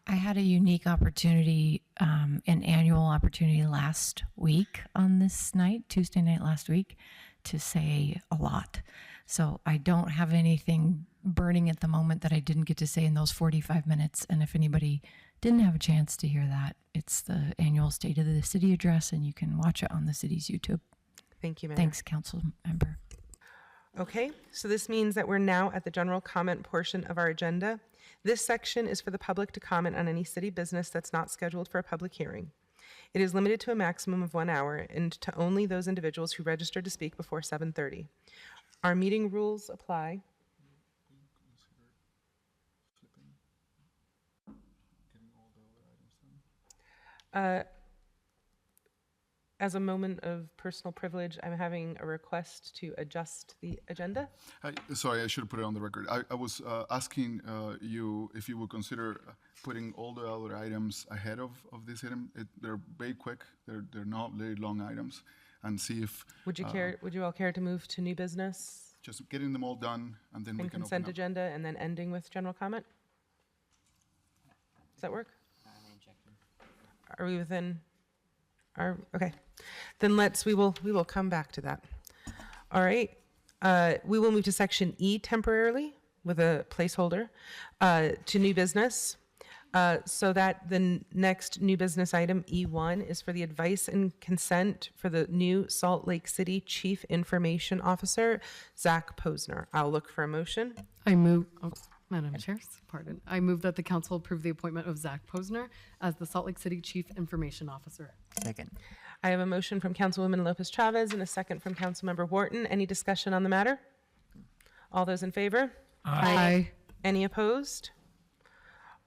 I had a unique opportunity, an annual opportunity last week on this night, Tuesday night last week, to say a lot. So I don't have anything burning at the moment that I didn't get to say in those 45 minutes. And if anybody didn't have a chance to hear that, it's the annual State of the City address, and you can watch it on the city's YouTube. Thank you, Mayor. Thanks, council member. Okay, so this means that we're now at the general comment portion of our agenda. This section is for the public to comment on any city business that's not scheduled for a public hearing. It is limited to a maximum of 1 hour and to only those individuals who registered to speak before 7:30. Our meeting rules apply. As a moment of personal privilege, I'm having a request to adjust the agenda. Sorry, I should have put it on the record. I was asking you if you would consider putting all the other items ahead of this item. They're very quick. They're not very long items, and see if. Would you all care to move to new business? Just getting them all done, and then we And can consent open up. agenda, and then ending with general comment? Does that work? Are we within our, okay. Then we will come back to that. All right. We will move to section E temporarily with a placeholder to new business. So that the next new business item, E1, is for the advice and consent for the new Salt Lake City Chief Information Officer, Zach Posner. I'll look for a motion. I move, Madam Chair, pardon. I move that the council approve the appointment of Zach Posner as the Salt Lake City Chief Information Officer. Second. I have a motion from Councilwoman Lopez Chavez and a second from Councilmember Wharton. Any discussion on the matter? All those in favor? Aye. Any opposed?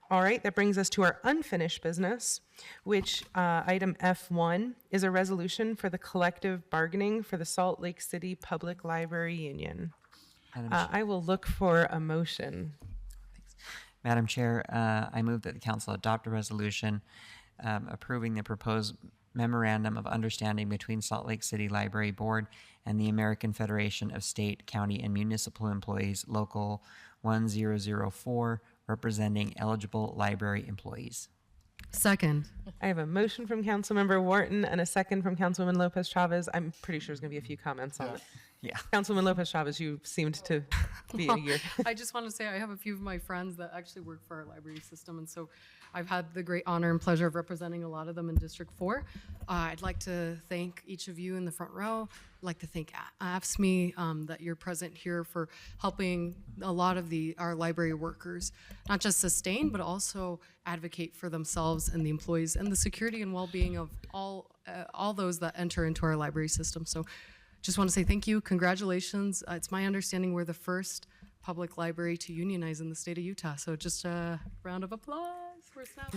All right, that brings us to our unfinished business, which item F1 is a resolution for the collective bargaining for the Salt Lake City Public Library Union. I will look for a motion. Madam Chair, I move that the council adopt a resolution approving the proposed memorandum of understanding between Salt Lake City Library Board and the American Federation of State, County, and Municipal Employees, Local 1004, representing eligible library employees. Second. I have a motion from Councilmember Wharton and a second from Councilwoman Lopez Chavez. I'm pretty sure there's going to be a few comments on it. Yeah. Councilwoman Lopez Chavez, you seemed to be eager. I just want to say I have a few of my friends that actually work for our library system, and so I've had the great honor and pleasure of representing a lot of them in District 4. I'd like to thank each of you in the front row. I'd like to thank AFSCME that you're present here for helping a lot of our library workers not just sustain, but also advocate for themselves and the employees and the security and well-being of all those that enter into our library system. So just want to say thank you, congratulations. It's my understanding we're the first public library to unionize in the state of Utah. So just a round of applause for Snap.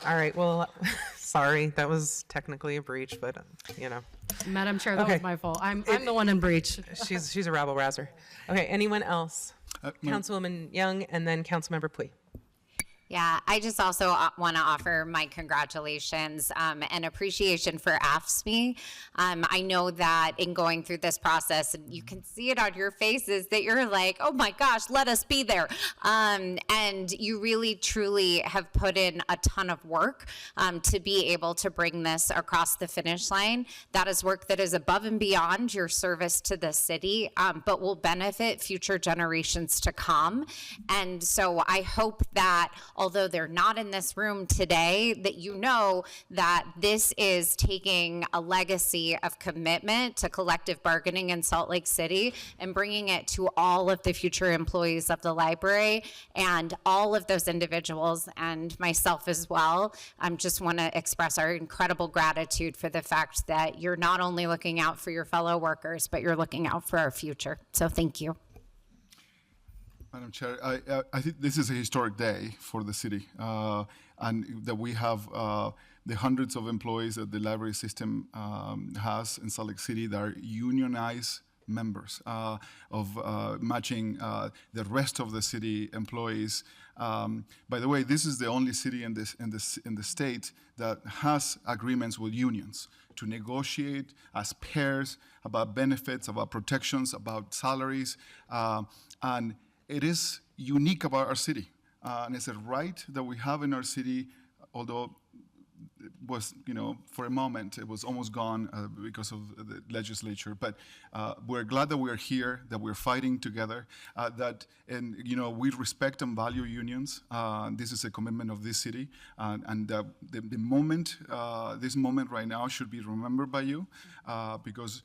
All right, well, sorry, that was technically a breach, but you know. Madam Chair, that was my fault. I'm the one in breach. She's a rabble-rouser. Okay, anyone else? Councilwoman Young and then Councilmember Pui. Yeah, I just also want to offer my congratulations and appreciation for AFSCME. I know that in going through this process, and you can see it on your faces that you're like, oh my gosh, let us be there. And you really, truly have put in a ton of work to be able to bring this across the finish line. That is work that is above and beyond your service to the city, but will benefit future generations to come. And so I hope that although they're not in this room today, that you know that this is taking a legacy of commitment to collective bargaining in Salt Lake City and bringing it to all of the future employees of the library and all of those individuals and myself as well. I just want to express our incredible gratitude for the fact that you're not only looking out for your fellow workers, but you're looking out for our future. So thank you. Madam Chair, I think this is a historic day for the city, and that we have the hundreds of employees that the library system has in Salt Lake City that are unionized members of matching the rest of the city employees. By the way, this is the only city in the state that has agreements with unions to negotiate as pairs about benefits, about protections, about salaries, and it is unique about our city, and it's a right that we have in our city, although it was, for a moment, it was almost gone because of the legislature. But we're glad that we're here, that we're fighting together, we respect and value unions. This is a commitment of this city, and the moment, this moment right now should be remembered by you, because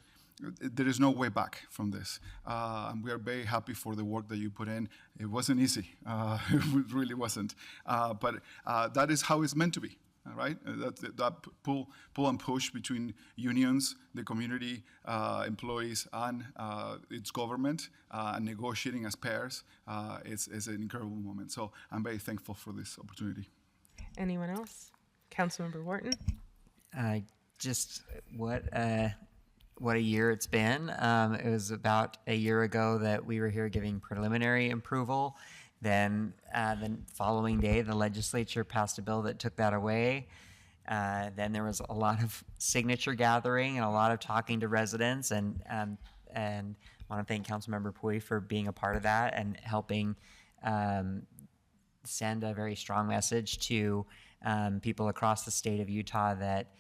there is no way back from this. And we are very happy for the work that you put in. It wasn't easy. It really wasn't. But that is how it's meant to be. right? That pull and push between unions, the community, employees, and its government, and negotiating as pairs is an incredible moment. So I'm very thankful for this opportunity. Anyone else? Councilmember Wharton? Just what a year it's been. It was about a year ago that we were here giving preliminary approval. Then the following day, the legislature passed a bill that took that away. Then there was a lot of signature gathering and a lot of talking to residents, and want to thank Councilmember Pui for being a part of that and helping send a very strong message to people across the state of Utah that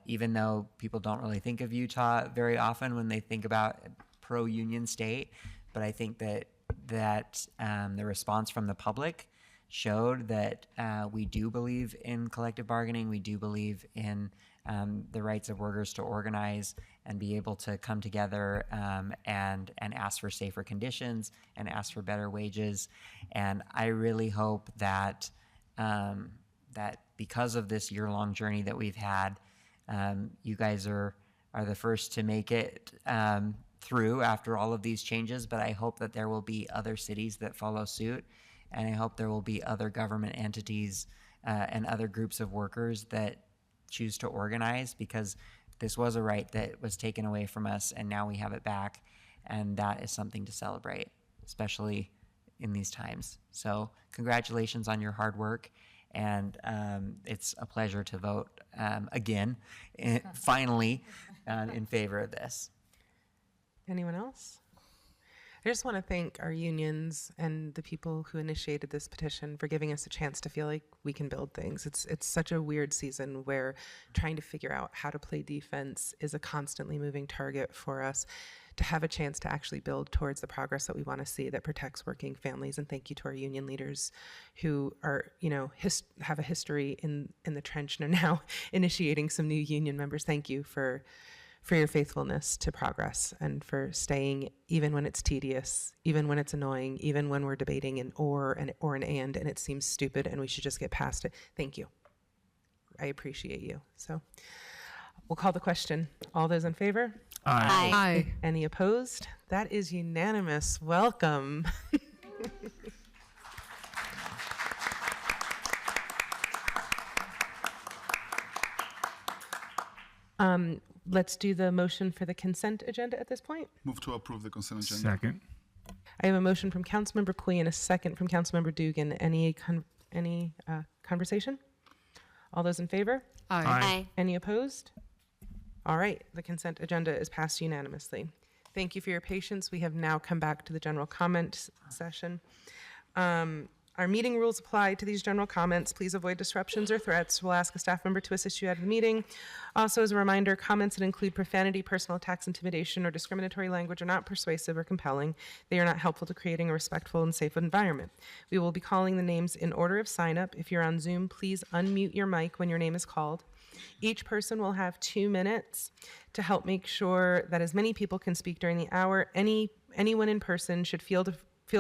even though people don't really think of Utah very often when they think about pro-union state, but I think that the response from the public showed that we do believe in collective bargaining. We do believe in the rights of workers to organize and be able to come together and ask for safer conditions and ask for better wages. And I really hope that that because of this year-long journey that we've had, you guys are the first to make it through after all of these changes, but I hope that there will be other cities that follow suit, and I hope there will be other government entities and other groups of workers that choose to organize, because this was a right that was taken away from us and now we have it back, and that is something to celebrate, especially in these times. So congratulations on your hard work, and it's a pleasure to vote again, finally, in favor of this. Anyone else? I just want to thank our unions and the people who initiated this petition for giving us a chance to feel like we can build things. It's such a weird season where trying to figure out how to play defense is a constantly moving target for us. To have a chance to actually build towards the progress that we want to see that protects working families. And thank you to our union leaders who are, have a history in the trench and are now initiating some new union members. Thank you for your faithfulness to progress and for staying even when it's tedious, even when it's annoying, even when we're debating an or and it seems stupid and we should just get past it. Thank you. I appreciate you. So we'll call the question. All those in favor? Aye. Aye. Any opposed? That is unanimous. Welcome. Let's do the motion for the consent agenda at this point. Move to approve the consent agenda. Second. I have a motion from Councilmember Pui and a second from Councilmember Dugan. Any conversation? All those in favor? Aye. Aye. Any opposed? All right, the consent agenda is passed unanimously. Thank you for your patience. We have now come back to the general comment session. Our meeting rules apply to these general comments. Please avoid disruptions or threats. We'll ask a staff member to assist you out of the meeting. Also, as a reminder, comments that include profanity, personal attacks, intimidation, or discriminatory language are not persuasive or compelling. They are not helpful to creating a respectful and safe environment. We will be calling the names in order of sign up. If you're on Zoom, please unmute your mic when your name is called. Each person will have 2 minutes to help make sure that as many people can speak during the hour. Anyone in person should feel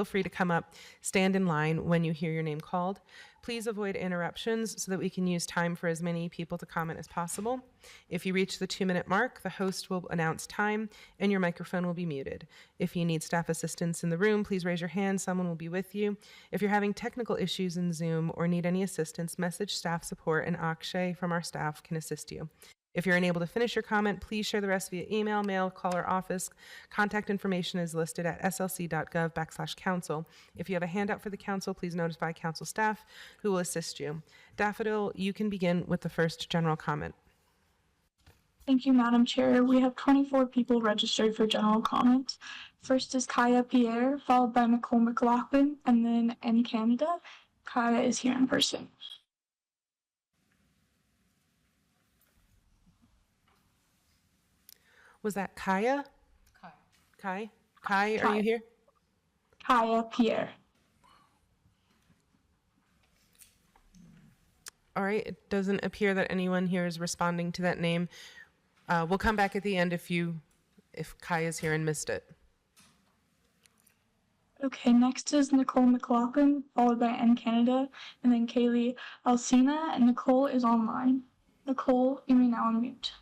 free to come up, stand in line when you hear your name called. Please avoid interruptions so that we can use time for as many people to comment as possible. If you reach the 2-minute mark, the host will announce time and your microphone will be muted. If you need staff assistance in the room, please raise your hand. Someone will be with you. If you're having technical issues in Zoom or need any assistance, message staff support and Akshay from our staff can assist you. If you're unable to finish your comment, please share the rest via email, mail, call, or office. Contact information is listed at slc.gov/council. If you have a handout for the council, please notify council staff who will assist you. Daffodil, you can begin with the first general comment. Thank you, Madam Chair. We have 24 people registered for general comment. First is Kaya Pierre, followed by Nicole McLaughlin, and then N Canada. Kaya is here in person. Was that Kaya? Kai, are you here? Kaya Pierre. All right, it doesn't appear that anyone here is responding to that name. We'll come back at the end if Kai is here and missed it. Okay, next is Nicole McLaughlin, followed by N Canada, and then Kaylee Alcina, and Nicole is online. Nicole, you may now unmute.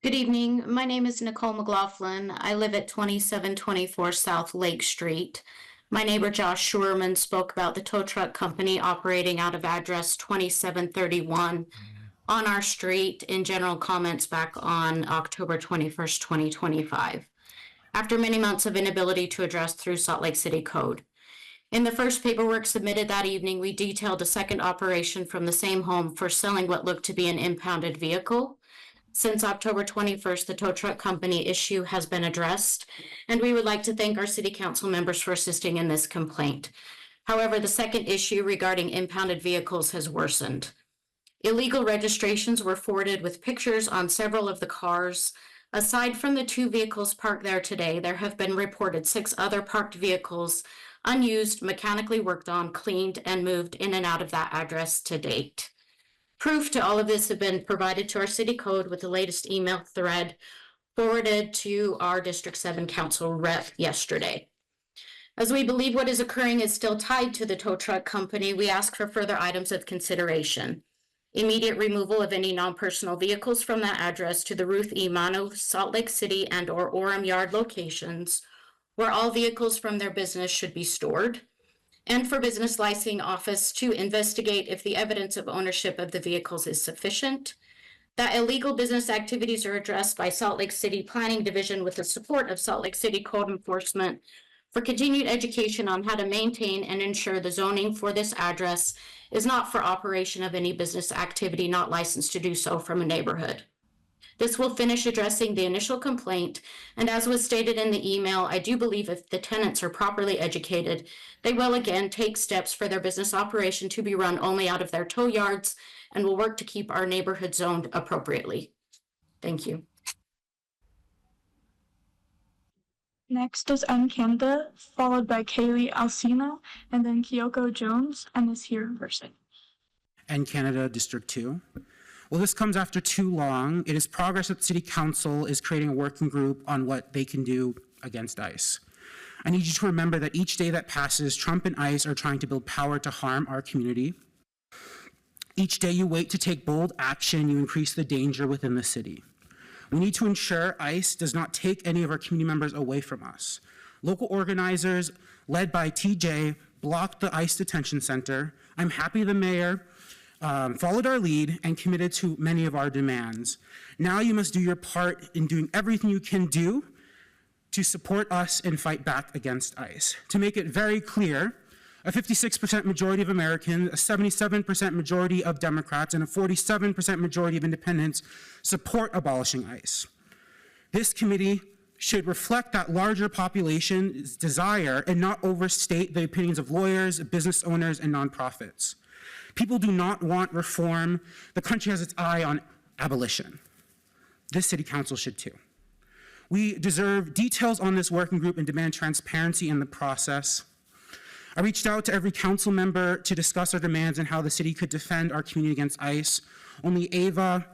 Good evening. My name is Nicole McLaughlin. I live at 2724 South Lake Street. My neighbor Josh Schurman spoke about the tow truck company operating out of address 2731 on our street in general comments back on October 21st, 2025, after many months of inability to address through Salt Lake City Code. In the first paperwork submitted that evening, we detailed a second operation from the same home for selling what looked to be an impounded vehicle. Since October 21st, the tow truck company issue has been addressed, and we would like to thank our city council members for assisting in this complaint. However, the second issue regarding impounded vehicles has worsened. Illegal registrations were forwarded with pictures on several of the cars. Aside from the 2 vehicles parked there today, there have been reported 6 other parked vehicles, unused, mechanically worked on, cleaned, and moved in and out of that address to date. Proof to all of this have been provided to our city code with the latest email thread forwarded to our District 7 Council rep yesterday. As we believe what is occurring is still tied to the tow truck company, we ask for further items of consideration. Immediate removal of any non-personal vehicles from that address to the Ruth E. Mano, Salt Lake City, and or Orem Yard locations, where all vehicles from their business should be stored. And for business licensing office to investigate if the evidence of ownership of the vehicles is sufficient, that illegal business activities are addressed by Salt Lake City Planning Division with the support of Salt Lake City Code Enforcement for continued education on how to maintain and ensure the zoning for this address is not for operation of any business activity not licensed to do so from a neighborhood. This will finish addressing the initial complaint, and as was stated in the email, I do believe if the tenants are properly educated, they will again take steps for their business operation to be run only out of their tow yards and will work to keep our neighborhood zoned appropriately. Thank you. Next is N Canada, followed by Kaylee Alcina, and then Kyoko Jones, and is here in person. N Canada, District 2. Well, this comes after too long. It is progress that the City Council is creating a working group on what they can do against ICE. I need you to remember that each day that passes, Trump and ICE are trying to build power to harm our community. Each day you wait to take bold action, you increase the danger within the city. We need to ensure ICE does not take any of our community members away from us. Local organizers, led by TJ, blocked the ICE detention center. I'm happy the mayor followed our lead and committed to many of our demands. Now you must do your part in doing everything you can do to support us and fight back against ICE. To make it very clear, a 56% majority of Americans, a 77% majority of Democrats, and a 47% majority of independents support abolishing ICE. This committee should reflect that larger population's desire and not overstate the opinions of lawyers, business owners, and nonprofits. People do not want reform. The country has its eye on abolition. This city council should too. We deserve details on this working group and demand transparency in the process. I reached out to every council member to discuss our demands and how the city could defend our community against ICE. Only Ava,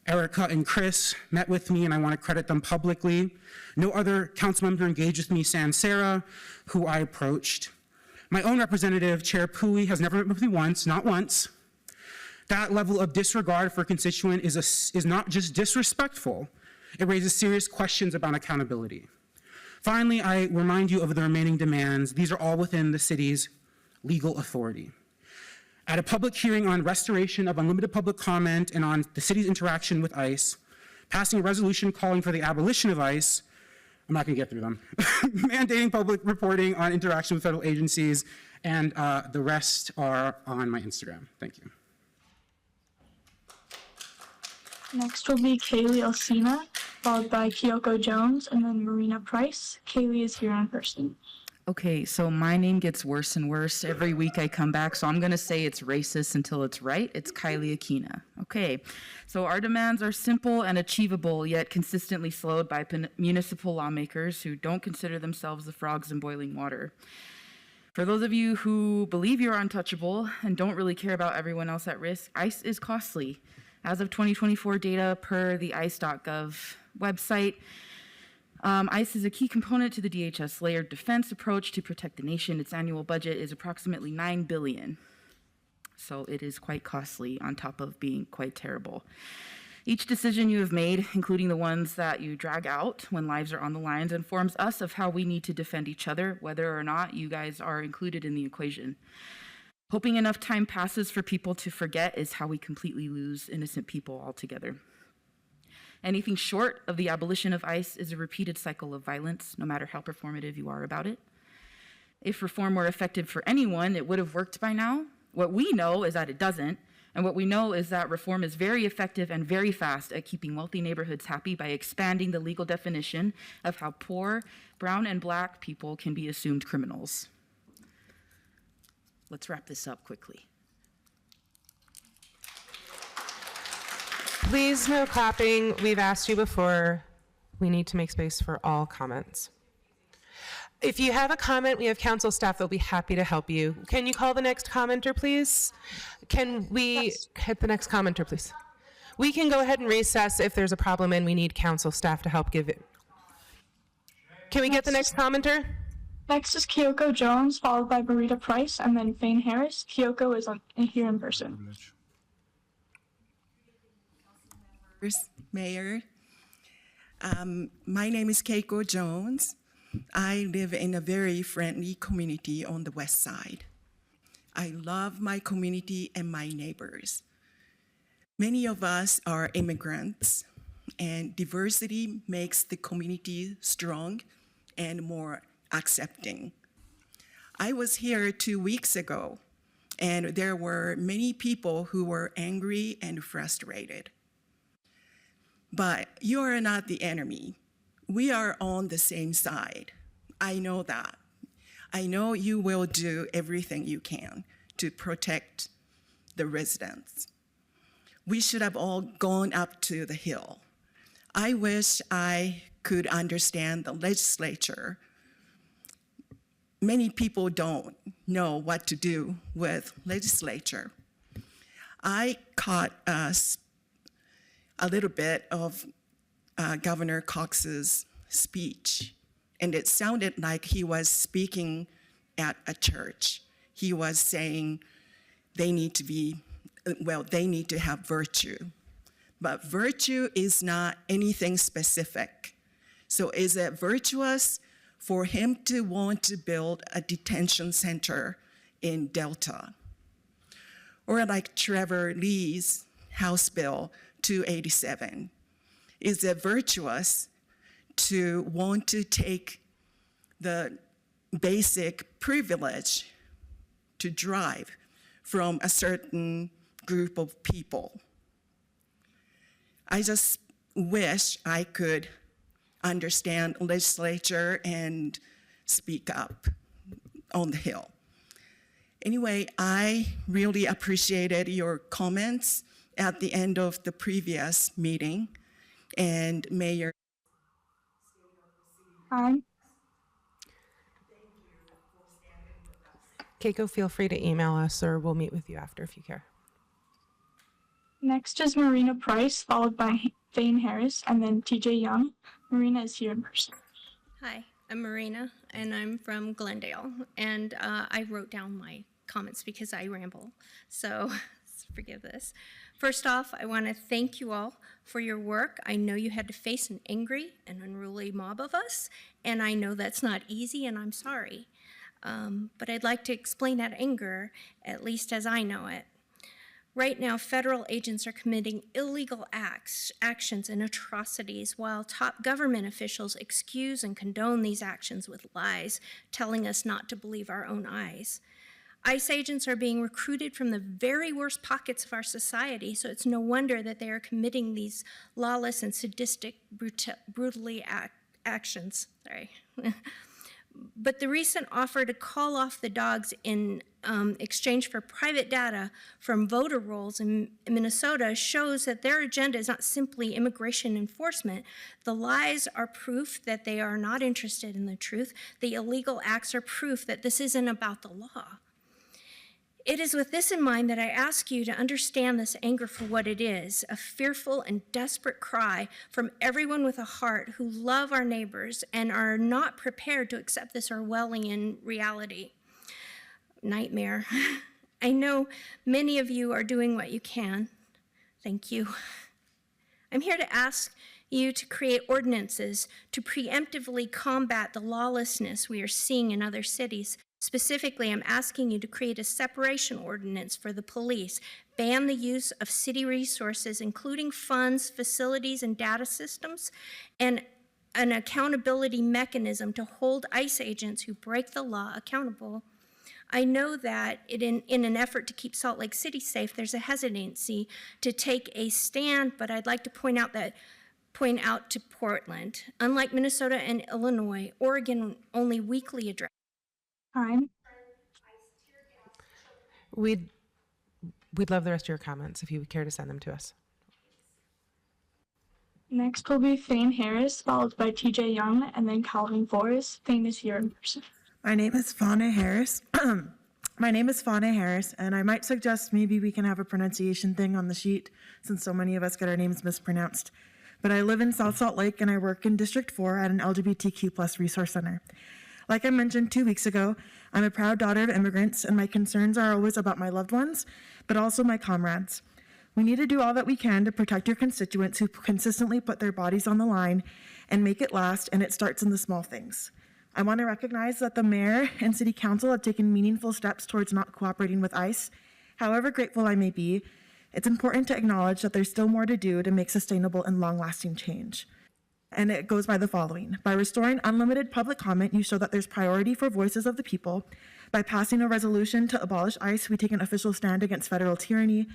Erica, and Chris met with me, and I want to credit them publicly. No other council member engaged with me, San Sarah, who I approached. My own representative, Chair Pui, has never met with me once, not once. That level of disregard for a constituent is not just disrespectful, it raises serious questions about accountability. Finally, I remind you of the remaining demands. These are all within the city's legal authority. At a public hearing on restoration of unlimited public comment and on the city's interaction with ICE, passing a resolution calling for the abolition of ICE, I'm not going to get through them, mandating public reporting on interaction with federal agencies, and the rest are on my Instagram. Thank you. Next will be Kaylee Alcina, followed by Kyoko Jones, and then Marina Price. Kaylee is here in person. Okay, so my name gets worse and worse. Every week I come back, so I'm going to say it's racist until it's right. It's Kylie Aquina. Okay, so our demands are simple and achievable, yet consistently slowed by municipal lawmakers who don't consider themselves the frogs in boiling water. For those of you who believe you're untouchable and don't really care about everyone else at risk, ICE is costly. As of 2024 data per the ice.gov website, ICE is a key component to the DHS layered defense approach to protect the nation. Its annual budget is approximately $9 billion. So it is quite costly on top of being quite terrible. Each decision you have made, including the ones that you drag out when lives are on the lines, informs us of how we need to defend each other, whether or not you guys are included in the equation. Hoping enough time passes for people to forget is how we completely lose innocent people altogether. Anything short of the abolition of ICE is a repeated cycle of violence, no matter how performative you are about it. If reform were effective for anyone, it would have worked by now. What we know is that it doesn't, and what we know is that reform is very effective and very fast at keeping wealthy neighborhoods happy by expanding the legal definition of how poor, brown, and black people can be assumed criminals. Let's wrap this up quickly. Please, no clapping. We've asked you before. We need to make space for all comments. If you have a comment, we have council staff that'll be happy to help you. Can you call the next commenter, please? Can we hit the next commenter, please? We can go ahead and recess if there's a problem and we need council staff to help give it. Can we get the next commenter? Next is Kyoko Jones, followed by Marita Price, and then Fane Harris. Kyoko is here in person. Mayor, my name is Keiko Jones. I live in a very friendly community on the west side. I love my community and my neighbors. Many of us are immigrants, and diversity makes the community strong and more accepting. I was here 2 weeks ago, and there were many people who were angry and frustrated. But you are not the enemy. We are on the same side. I know that. I know you will do everything you can to protect the residents. We should have all gone up to the Hill. I wish I could understand the legislature. Many people don't know what to do with legislature. I caught a little bit of Governor Cox's speech, and it sounded like he was speaking at a church. He was saying they need to have virtue. But virtue is not anything specific. So is it virtuous for him to want to build a detention center in Delta? Or like Trevor Lee's House Bill 287. Is it virtuous to want to take the basic privilege to drive from a certain group of people? I just wish I could understand legislature and speak up on the Hill. Anyway, I really appreciated your comments at the end of the previous meeting, and Mayor. Hi. Keiko, feel free to email us or we'll meet with you after if you care. Next is Marina Price, followed by Fane Harris, and then TJ Young. Marina is here in person. Hi, I'm Marina, and I'm from Glendale, and I wrote down my comments because I ramble, so forgive this. First off, I want to thank you all for your work. I know you had to face an angry and unruly mob of us, and I know that's not easy, and I'm sorry. But I'd like to explain that anger, at least as I know it. Right now, federal agents are committing illegal actions and atrocities, while top government officials excuse and condone these actions with lies, telling us not to believe our own eyes. ICE agents are being recruited from the very worst pockets of our society, so it's no wonder that they are committing these lawless and sadistic brutally actions. Sorry. But the recent offer to call off the dogs in exchange for private data from voter rolls in Minnesota shows that their agenda is not simply immigration enforcement. The lies are proof that they are not interested in the truth. The illegal acts are proof that this isn't about the law. It is with this in mind that I ask you to understand this anger for what it is, a fearful and desperate cry from everyone with a heart who love our neighbors and are not prepared to accept this Orwellian reality. Nightmare. I know many of you are doing what you can. Thank you. I'm here to ask you to create ordinances to preemptively combat the lawlessness we are seeing in other cities. Specifically, I'm asking you to create a separation ordinance for the police, ban the use of city resources, including funds, facilities, and data systems, and an accountability mechanism to hold ICE agents who break the law accountable. I know that in an effort to keep Salt Lake City safe, there's a hesitancy to take a stand, but I'd like to point out to Portland. Unlike Minnesota and Illinois, Oregon only weekly address. Time. We'd love the rest of your comments if you would care to send them to us. Next will be Fane Harris, followed by TJ Young, and then Calvin Forrest. Fane is here in person. My name is Fauna Harris. My name is Fauna Harris, and I might suggest maybe we can have a pronunciation thing on the sheet since so many of us get our names mispronounced. But I live in South Salt Lake and I work in District 4 at an LGBTQ+ resource center. Like I mentioned 2 weeks ago, I'm a proud daughter of immigrants, and my concerns are always about my loved ones, but also my comrades. We need to do all that we can to protect your constituents who consistently put their bodies on the line and make it last, and it starts in the small things. I want to recognize that the mayor and city council have taken meaningful steps towards not cooperating with ICE. However grateful I may be, it's important to acknowledge that there's still more to do to make sustainable and long-lasting change. And it goes by the following. By restoring unlimited public comment, you show that there's priority for voices of the people. By passing a resolution to abolish ICE, we take an official stand against federal tyranny.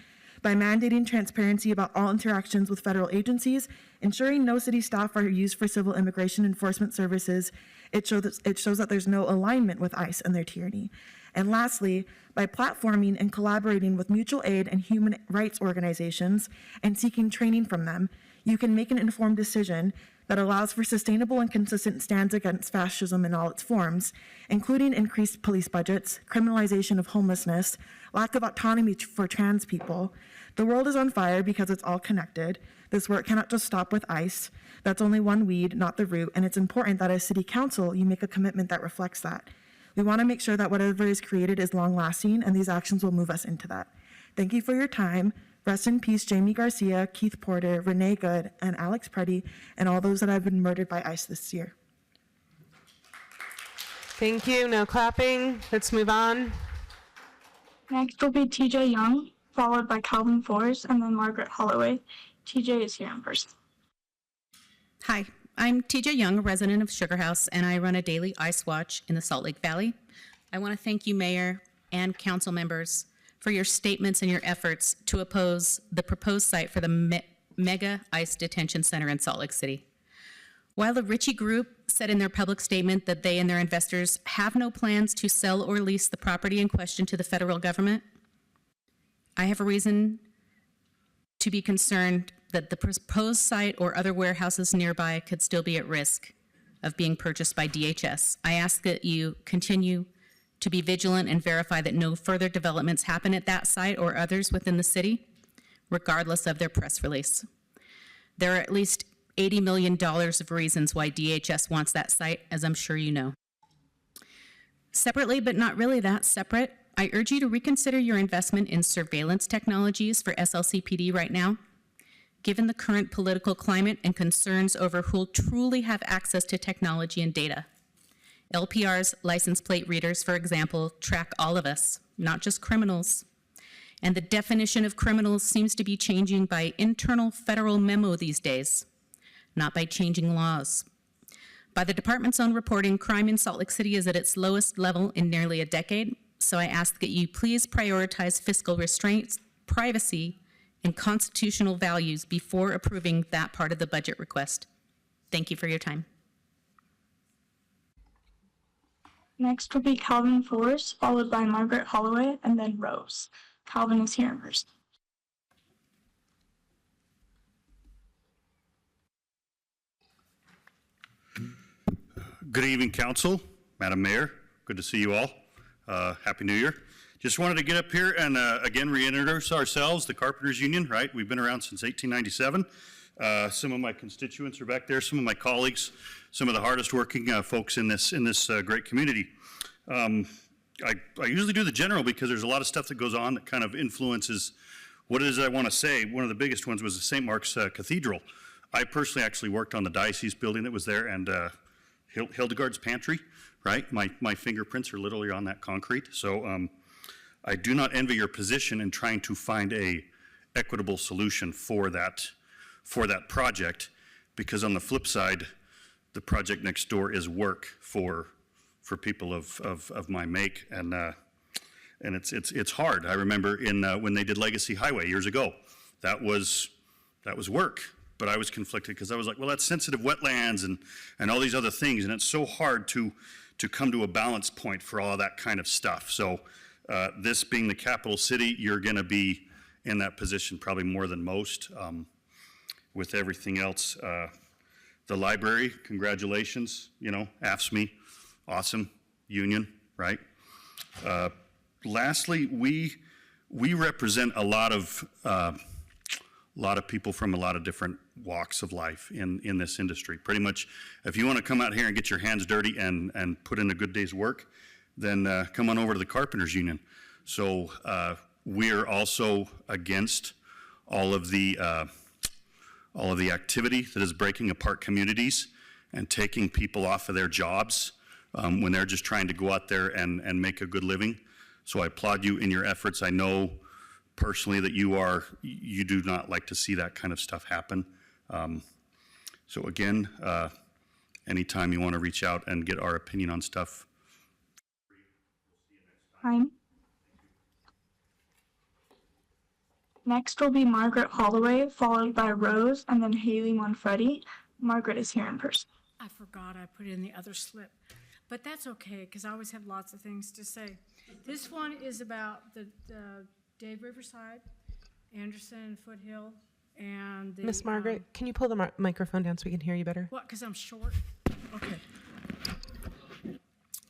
By mandating transparency about all interactions with federal agencies, ensuring no city staff are used for civil immigration enforcement services, it shows that there's no alignment with ICE and their tyranny. And lastly, by platforming and collaborating with mutual aid and human rights organizations and seeking training from them, you can make an informed decision that allows for sustainable and consistent stands against fascism in all its forms, including increased police budgets, criminalization of homelessness, lack of autonomy for trans people. The world is on fire because it's all connected. This work cannot just stop with ICE. That's only one weed, not the root, and it's important that as City Council, you make a commitment that reflects that. We want to make sure that whatever is created is long-lasting, and these actions will move us into that. Thank you for your time. Rest in peace, Jamie Garcia, Keith Porter, Renee Good, and Alex Preddy, and all those that have been murdered by ICE this year. Thank you. No clapping. Let's move on. Next will be TJ Young, followed by Calvin Forrest, and then Margaret Holloway. TJ is here in person. Hi, I'm TJ Young, a resident of Sugar House, and I run a daily ICE watch in the Salt Lake Valley. I want to thank you, Mayor and council members, for your statements and your efforts to oppose the proposed site for the mega ICE detention center in Salt Lake City. While the Ritchie Group said in their public statement that they and their investors have no plans to sell or lease the property in question to the federal government, I have a reason to be concerned that the proposed site or other warehouses nearby could still be at risk of being purchased by DHS. I ask that you continue to be vigilant and verify that no further developments happen at that site or others within the city, regardless of their press release. There are at least $80 million of reasons why DHS wants that site, as I'm sure you know. Separately, but not really that separate, I urge you to reconsider your investment in surveillance technologies for SLCPD right now. Given the current political climate and concerns over who will truly have access to technology and data. LPR's license plate readers, for example, track all of us, not just criminals. And the definition of criminals seems to be changing by internal federal memo these days, not by changing laws. By the department's own reporting, crime in Salt Lake City is at its lowest level in nearly a decade, so I ask that you please prioritize fiscal restraints, privacy, and constitutional values before approving that part of the budget request. Thank you for your time. Next will be Calvin Forrest, followed by Margaret Holloway, and then Rose. Calvin is here in person. Good evening, Council, Madam Mayor. Good to see you all. Happy New Year. Just wanted to get up here and again reintroduce ourselves, the Carpenters Union, right? We've been around since 1897. Some of my constituents are back there, some of my colleagues, some of the hardest working folks in this great community. I usually do the general because there's a lot of stuff that goes on that kind of influences what it is I want to say. One of the biggest ones was the St. Mark's Cathedral. I personally actually worked on the diocese building that was there, and Hildegard's pantry, right? My fingerprints are literally on that concrete. So I do not envy your position in trying to find a equitable solution for that project, because on the flip side, the project next door is work for people of my make, and it's hard. I remember when they did Legacy Highway years ago, that was work, but I was conflicted because I was like, well, that's sensitive wetlands and all these other things, and it's so hard to come to a balance point for all of that kind of stuff. So this being the capital city, you're going to be in that position probably more than most. With everything else, the library, congratulations, AFSCME, awesome, union, right? Lastly, we represent a lot of people from a lot of different walks of life in this industry. Pretty much, if you want to come out here and get your hands dirty and put in a good day's work, then come on over to the Carpenters Union. So we're also against all of the activity that is breaking apart communities and taking people off of their jobs when they're just trying to go out there and make a good living. So I applaud you in your efforts. I know personally that you do not like to see that kind of stuff happen. So again, anytime you want to reach out and get our opinion on stuff. Hi. Next will be Margaret Holloway, followed by Rose, and then Haley Monfretti. Margaret is here in person. I forgot I put in the other slip, but that's okay because I always have lots of things to say. This one is about the Dave Riverside, Anderson and Foothill, and the... Miss Margaret, can you pull the microphone down so we can hear you better? What, because I'm short? Okay.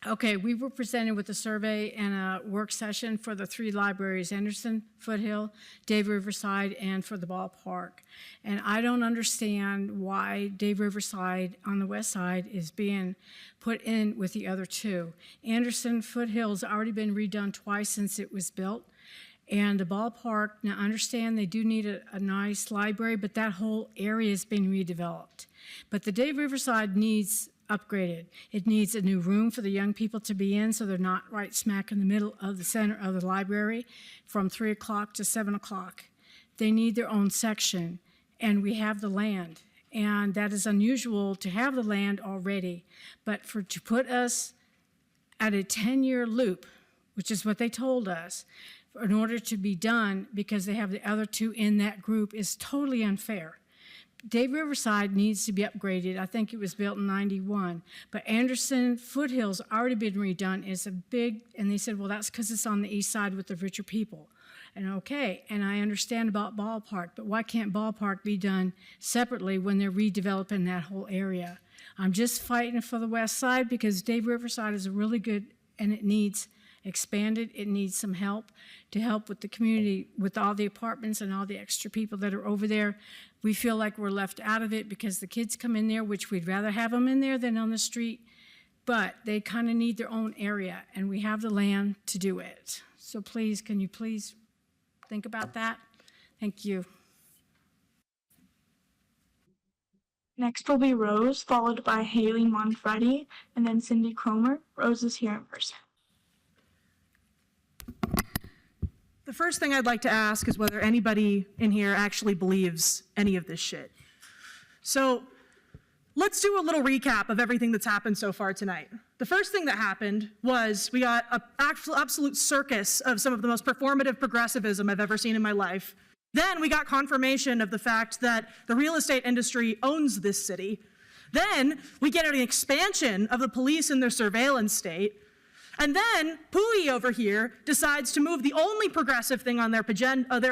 Okay, we were presented with a survey and a work session for the 3 libraries, Anderson, Foothill, Dave Riverside, and for the ballpark. And I don't understand why Dave Riverside on the west side is being put in with the other 2. Anderson, Foothill's already been redone twice since it was built. And the ballpark, now I understand they do need a nice library, but that whole area is being redeveloped. But the Dave Riverside needs upgraded. It needs a new room for the young people to be in so they're not right smack in the middle of the center of the library from 3 o'clock to 7 o'clock. They need their own section, and we have the land. And that is unusual to have the land already, but to put us at a 10-year loop, which is what they told us, in order to be done because they have the other 2 in that group is totally unfair. Dave Riverside needs to be upgraded. I think it was built in 91. But Anderson Foothill's already been redone. It's a big, and they said, well, that's because it's on the east side with the richer people. And okay, and I understand about ballpark, but why can't ballpark be done separately when they're redeveloping that whole area? I'm just fighting for the west side because Dave Riverside is a really good, and it needs expanded. It needs some help to help with the community, with all the apartments and all the extra people that are over there. We feel like we're left out of it because the kids come in there, which we'd rather have them in there than on the street, but they kind of need their own area, and we have the land to do it. So please, can you please think about that? Thank you. Next will be Rose, followed by Haley Monfretti, and then Cindy Cromer. Rose is here in person. The first thing I'd like to ask is whether anybody in here actually believes any of this shit. So let's do a little recap of everything that's happened so far tonight. The first thing that happened was we got an absolute circus of some of the most performative progressivism I've ever seen in my life. Then we got confirmation of the fact that the real estate industry owns this city. Then we get an expansion of the police and their surveillance state. And then Pui over here decides to move the only progressive thing on their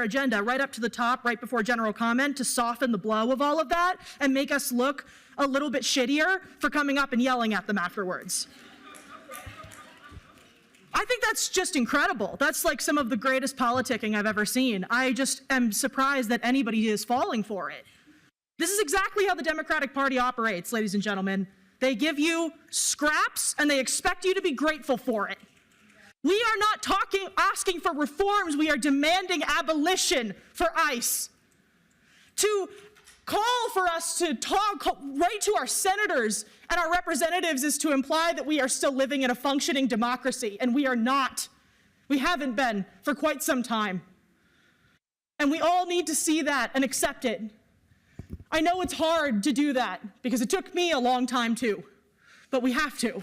agenda right up to the top, right before general comment, to soften the blow of all of that and make us look a little bit shittier for coming up and yelling at them afterwards. I think that's just incredible. That's like some of the greatest politicking I've ever seen. I just am surprised that anybody is falling for it. This is exactly how the Democratic Party operates, ladies and gentlemen. They give you scraps and they expect you to be grateful for it. We are not asking for reforms. We are demanding abolition for ICE. To call for us to write to our senators and our representatives is to imply that we are still living in a functioning democracy, and we are not. We haven't been for quite some time. And we all need to see that and accept it. I know it's hard to do that because it took me a long time too, but we have to.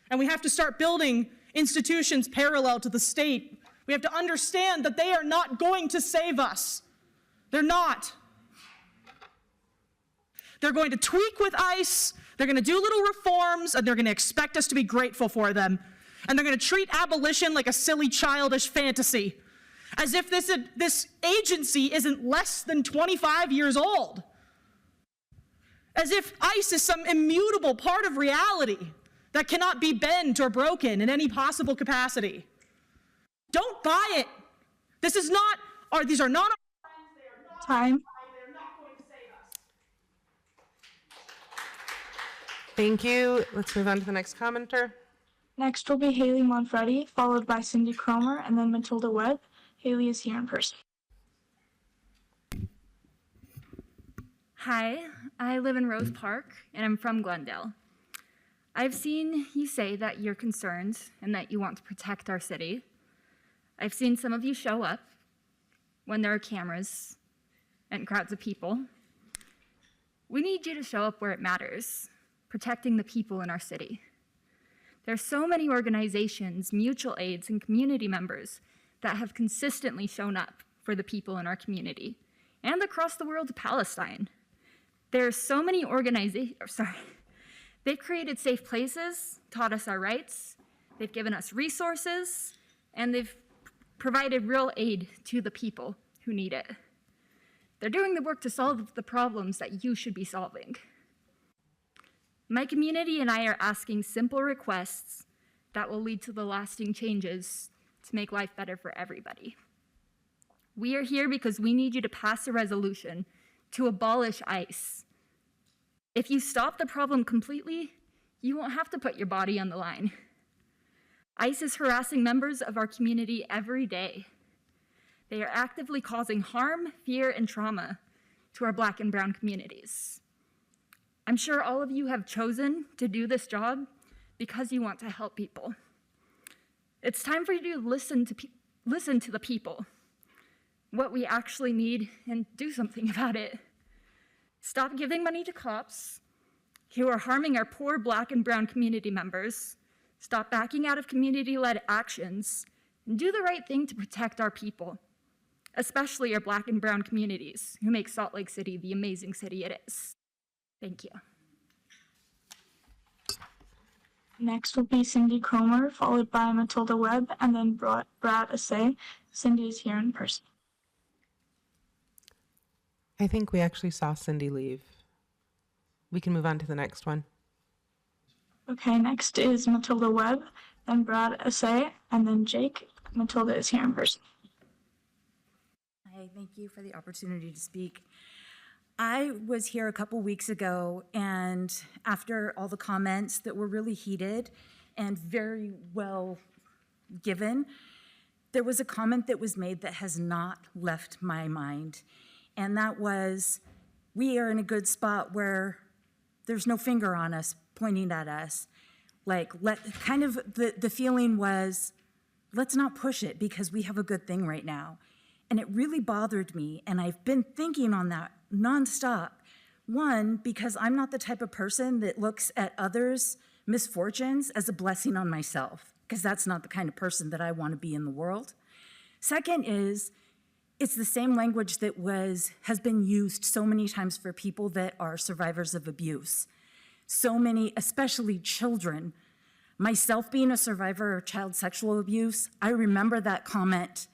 And we have to start building institutions parallel to the state. We have to understand that they are not going to save us. They're not. They're going to tweak with ICE, they're going to do little reforms, and they're going to expect us to be grateful for them. And they're going to treat abolition like a silly, childish fantasy, as if this agency isn't less than 25 years old. As if ICE is some immutable part of reality that cannot be bent or broken in any possible capacity. Don't buy it. These are not our friends, they are not Time. they're not going to save us. Thank you. Let's move on to the next commenter. Next will be Haley Monfretti, followed by Cindy Cromer, and then Matilda Webb. Haley is here in person. Hi, I live in Rose Park, and I'm from Glendale. I've seen you say that you're concerned and that you want to protect our city. I've seen some of you show up when there are cameras and crowds of people. We need you to show up where it matters, protecting the people in our city. There are so many organizations, mutual aids, and community members that have consistently shown up for the people in our community and across the world to Palestine. There are so many they've created safe places, taught us our rights, they've given us resources, and they've provided real aid to the people who need it. They're doing the work to solve the problems that you should be solving. My community and I are asking simple requests that will lead to the lasting changes to make life better for everybody. We are here because we need you to pass a resolution to abolish ICE. If you stop the problem completely, you won't have to put your body on the line. ICE is harassing members of our community every day. They are actively causing harm, fear, and trauma to our Black and brown communities. I'm sure all of you have chosen to do this job because you want to help people. It's time for you to listen to the people, what we actually need, and do something about it. Stop giving money to cops who are harming our poor Black and brown community members. Stop backing out of community-led actions, and do the right thing to protect our people, especially our Black and brown communities who make Salt Lake City the amazing city it is. Thank you. Next will be Cindy Cromer, followed by Matilda Webb, and then Brad Assay. Cindy is here in person. I think we actually saw Cindy leave. We can move on to the next one. Okay, next is Matilda Webb, then Brad Assay, and then Jake. Matilda is here in person. Hi, thank you for the opportunity to speak. I was here a couple weeks ago, and after all the comments that were really heated and very well given, there was a comment that was made that has not left my mind. And that was, we are in a good spot where there's no finger on us pointing at us. Like, the feeling was, let's not push it because we have a good thing right now. And it really bothered me, and I've been thinking on that nonstop. One, because I'm not the type of person that looks at others' misfortunes as a blessing on myself, because that's not the kind of person that I want to be in the world. Second is, it's the same language that has been used so many times for people that are survivors of abuse. So many, especially children. Myself being a survivor of child sexual abuse, I remember that comment,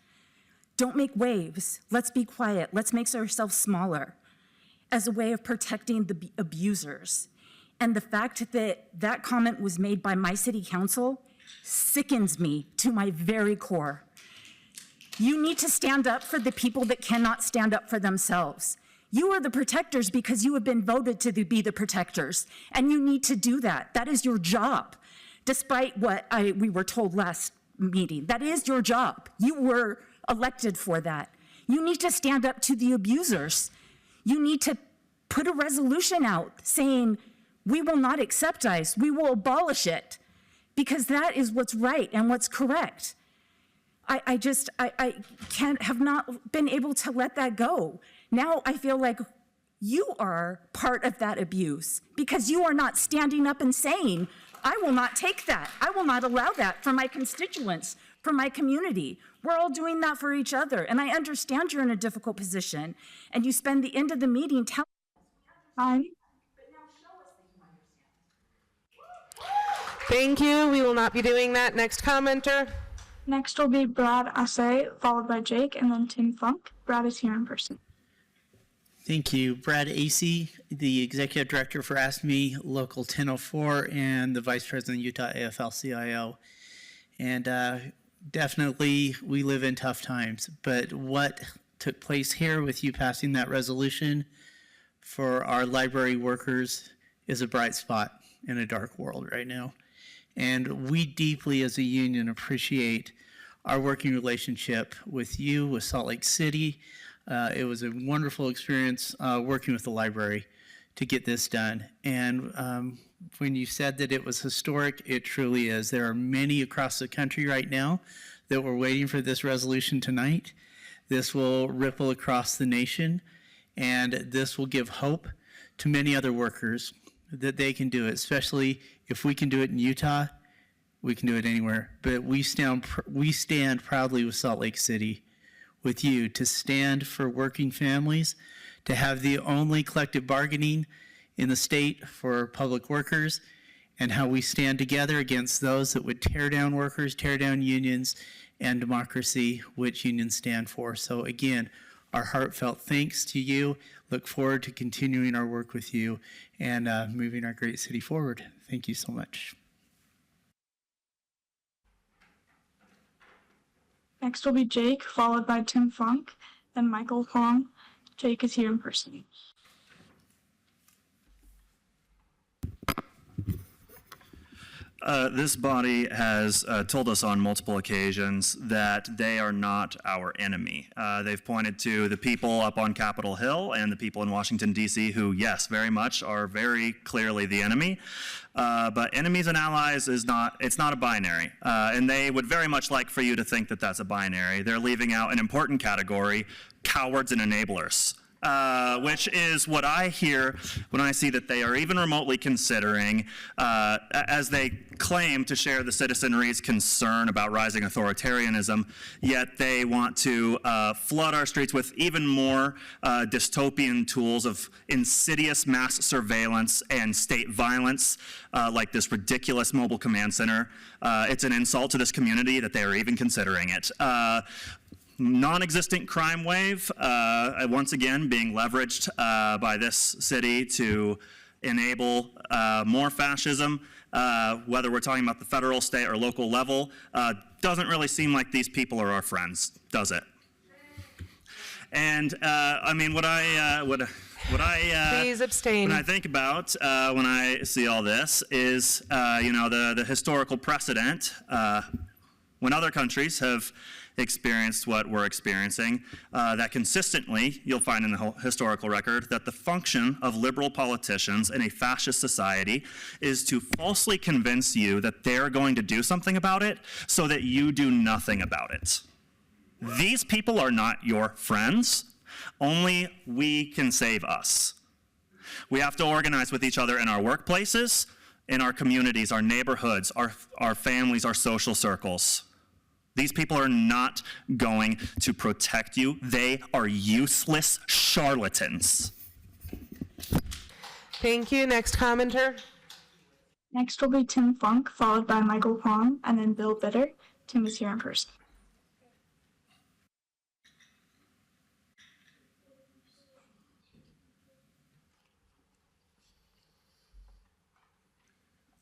don't make waves, let's be quiet, let's make ourselves smaller, as a way of protecting the abusers. And the fact that that comment was made by my city council sickens me to my very core. You need to stand up for the people that cannot stand up for themselves. You are the protectors because you have been voted to be the protectors, and you need to do that. That is your job, despite what we were told last meeting. That is your job. You were elected for that. You need to stand up to the abusers. You need to put a resolution out saying, we will not accept ICE. We will abolish it, because that is what's right and what's correct. I have not been able to let that go. Now I feel like you are part of that abuse because you are not standing up and saying, I will not take that. I will not allow that for my constituents, for my community. We're all doing that for each other. And I understand you're in a difficult position and you spend the end of the meeting telling Thank you. We will not be doing that. Next commenter. Next will be Brad Assay, followed by Jake, and then Tim Funk. Brad is here in person. Thank you. Brad Acey, the Executive Director for ASME Local 1004 and the Vice President of Utah AFL-CIO. And definitely we live in tough times, but what took place here with you passing that resolution for our library workers is a bright spot in a dark world right now. And we deeply as a union appreciate our working relationship with you, with Salt Lake City. It was a wonderful experience working with the library to get this done. And when you said that it was historic, it truly is. There are many across the country right now that were waiting for this resolution tonight. This will ripple across the nation, and this will give hope to many other workers that they can do it, especially if we can do it in Utah, we can do it anywhere. But we stand proudly with Salt Lake City, with you, to stand for working families, to have the only collective bargaining in the state for public workers, and how we stand together against those that would tear down workers, tear down unions, and democracy, which unions stand for. So again, our heartfelt thanks to you. Look forward to continuing our work with you and moving our great city forward. Thank you so much. Next will be Jake, followed by Tim Funk, then Michael Hong. Jake is here in person. This body has told us on multiple occasions that they are not our enemy. They've pointed to the people up on Capitol Hill and the people in Washington, D.C., who, yes, very much are very clearly the enemy. But enemies and allies it's not a binary. And they would very much like for you to think that that's a binary. They're leaving out an important category, cowards and enablers. Which is what I hear when I see that they are even remotely considering, as they claim to share the citizenry's concern about rising authoritarianism, yet they want to flood our streets with even more dystopian tools of insidious mass surveillance and state violence, like this ridiculous mobile command center. It's an insult to this community that they are even considering it. Non-existent crime wave, once again being leveraged by this city to enable more fascism, whether we're talking about the federal, state, or local level. Doesn't really seem like these people are our friends, does it? And I mean, Please abstain. When I think about when I see all this is, the historical precedent when other countries have experienced what we're experiencing, that consistently, you'll find in the historical record, that the function of liberal politicians in a fascist society is to falsely convince you that they're going to do something about it so that you do nothing about it. These people are not your friends. Only we can save us. We have to organize with each other in our workplaces, in our communities, our neighborhoods, our families, our social circles. These people are not going to protect you. They are useless charlatans. Thank you. Next commenter. Next will be Tim Funk, followed by Michael Hong, and then Bill Bitter. Tim is here in person.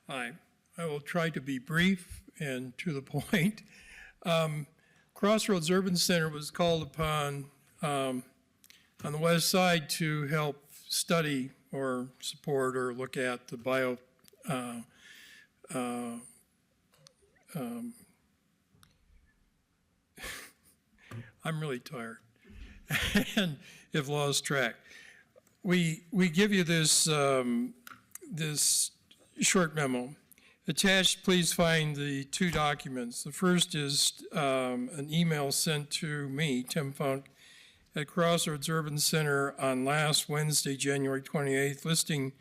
Hi, I will try to be brief and to the point. Crossroads Urban Center was called upon on the west side to help study or support or look at the I'm really tired and have lost track. We give you this this short memo. Attached, please find the two documents. The first is an email sent to me, Tim Funk, at Crossroads Urban Center on last Wednesday, January 28th, listing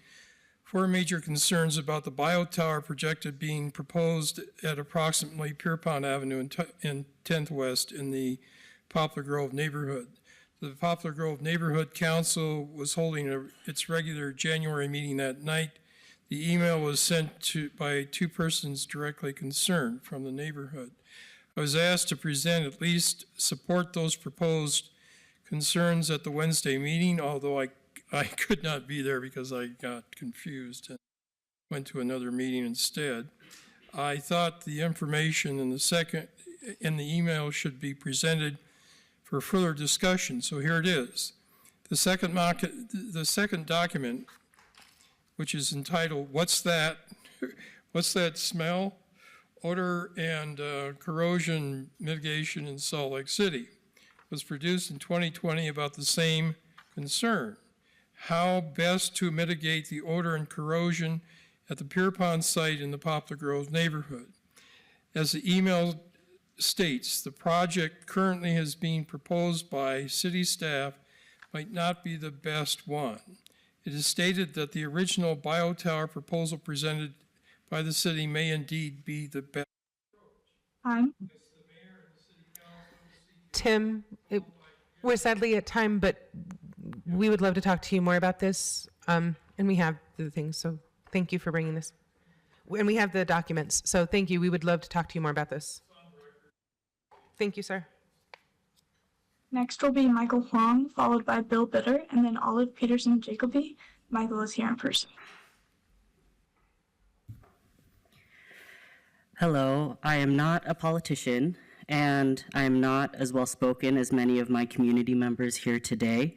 4 major concerns about the biotower projected being proposed at approximately Pierpont Avenue in 10th West in the Poplar Grove neighborhood. The Poplar Grove Neighborhood Council was holding its regular January meeting that night. The email was sent by 2 persons directly concerned from the neighborhood. I was asked to present at least support those proposed concerns at the Wednesday meeting, although I could not be there because I got confused and went to another meeting instead. I thought the information in the email should be presented for further discussion, so here it is. The second document, which is entitled, What's That? What's That Smell? Odor and Corrosion Mitigation in Salt Lake City, was produced in 2020 about the same concern. How best to mitigate the odor and corrosion at the Pierpont site in the Poplar Grove neighborhood. As the email states, the project currently is being proposed by city staff might not be the best one. It is stated that the original biotower proposal presented by the city may indeed be the best. Time. Tim, we're sadly at time, but we would love to talk to you more about this. And we have the things, so thank you for bringing this. And we have the documents, so thank you. We would love to talk to you more about this. Thank you, sir. Next will be Michael Huang, followed by Bill Bitter, and then Olive Peterson Jacoby. Michael is here in person. Hello, I am not a politician, and I am not as well spoken as many of my community members here today.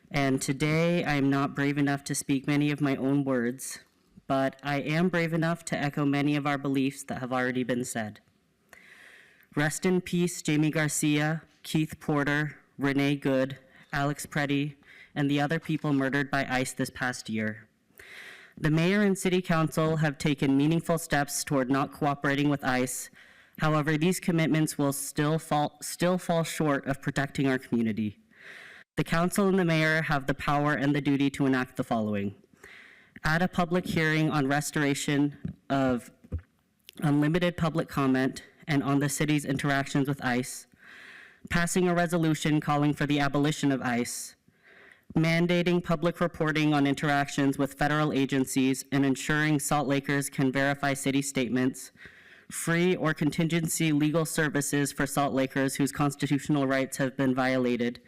And today I am not brave enough to speak many of my own words, but I am brave enough to echo many of our beliefs that have already been said. Rest in peace, Jamie Garcia, Keith Porter, Renee Good, Alex Preddy, and the other people murdered by ICE this past year. The mayor and city council have taken meaningful steps toward not cooperating with ICE. However, these commitments will still fall short of protecting our community. The council and the mayor have the power and the duty to enact the following: add a public hearing on restoration of unlimited public comment and on the city's interactions with ICE, passing a resolution calling for the abolition of ICE, mandating public reporting on interactions with federal agencies and ensuring Salt Lakers can verify city statements, free or contingency legal services for Salt Lakers whose constitutional rights have been violated,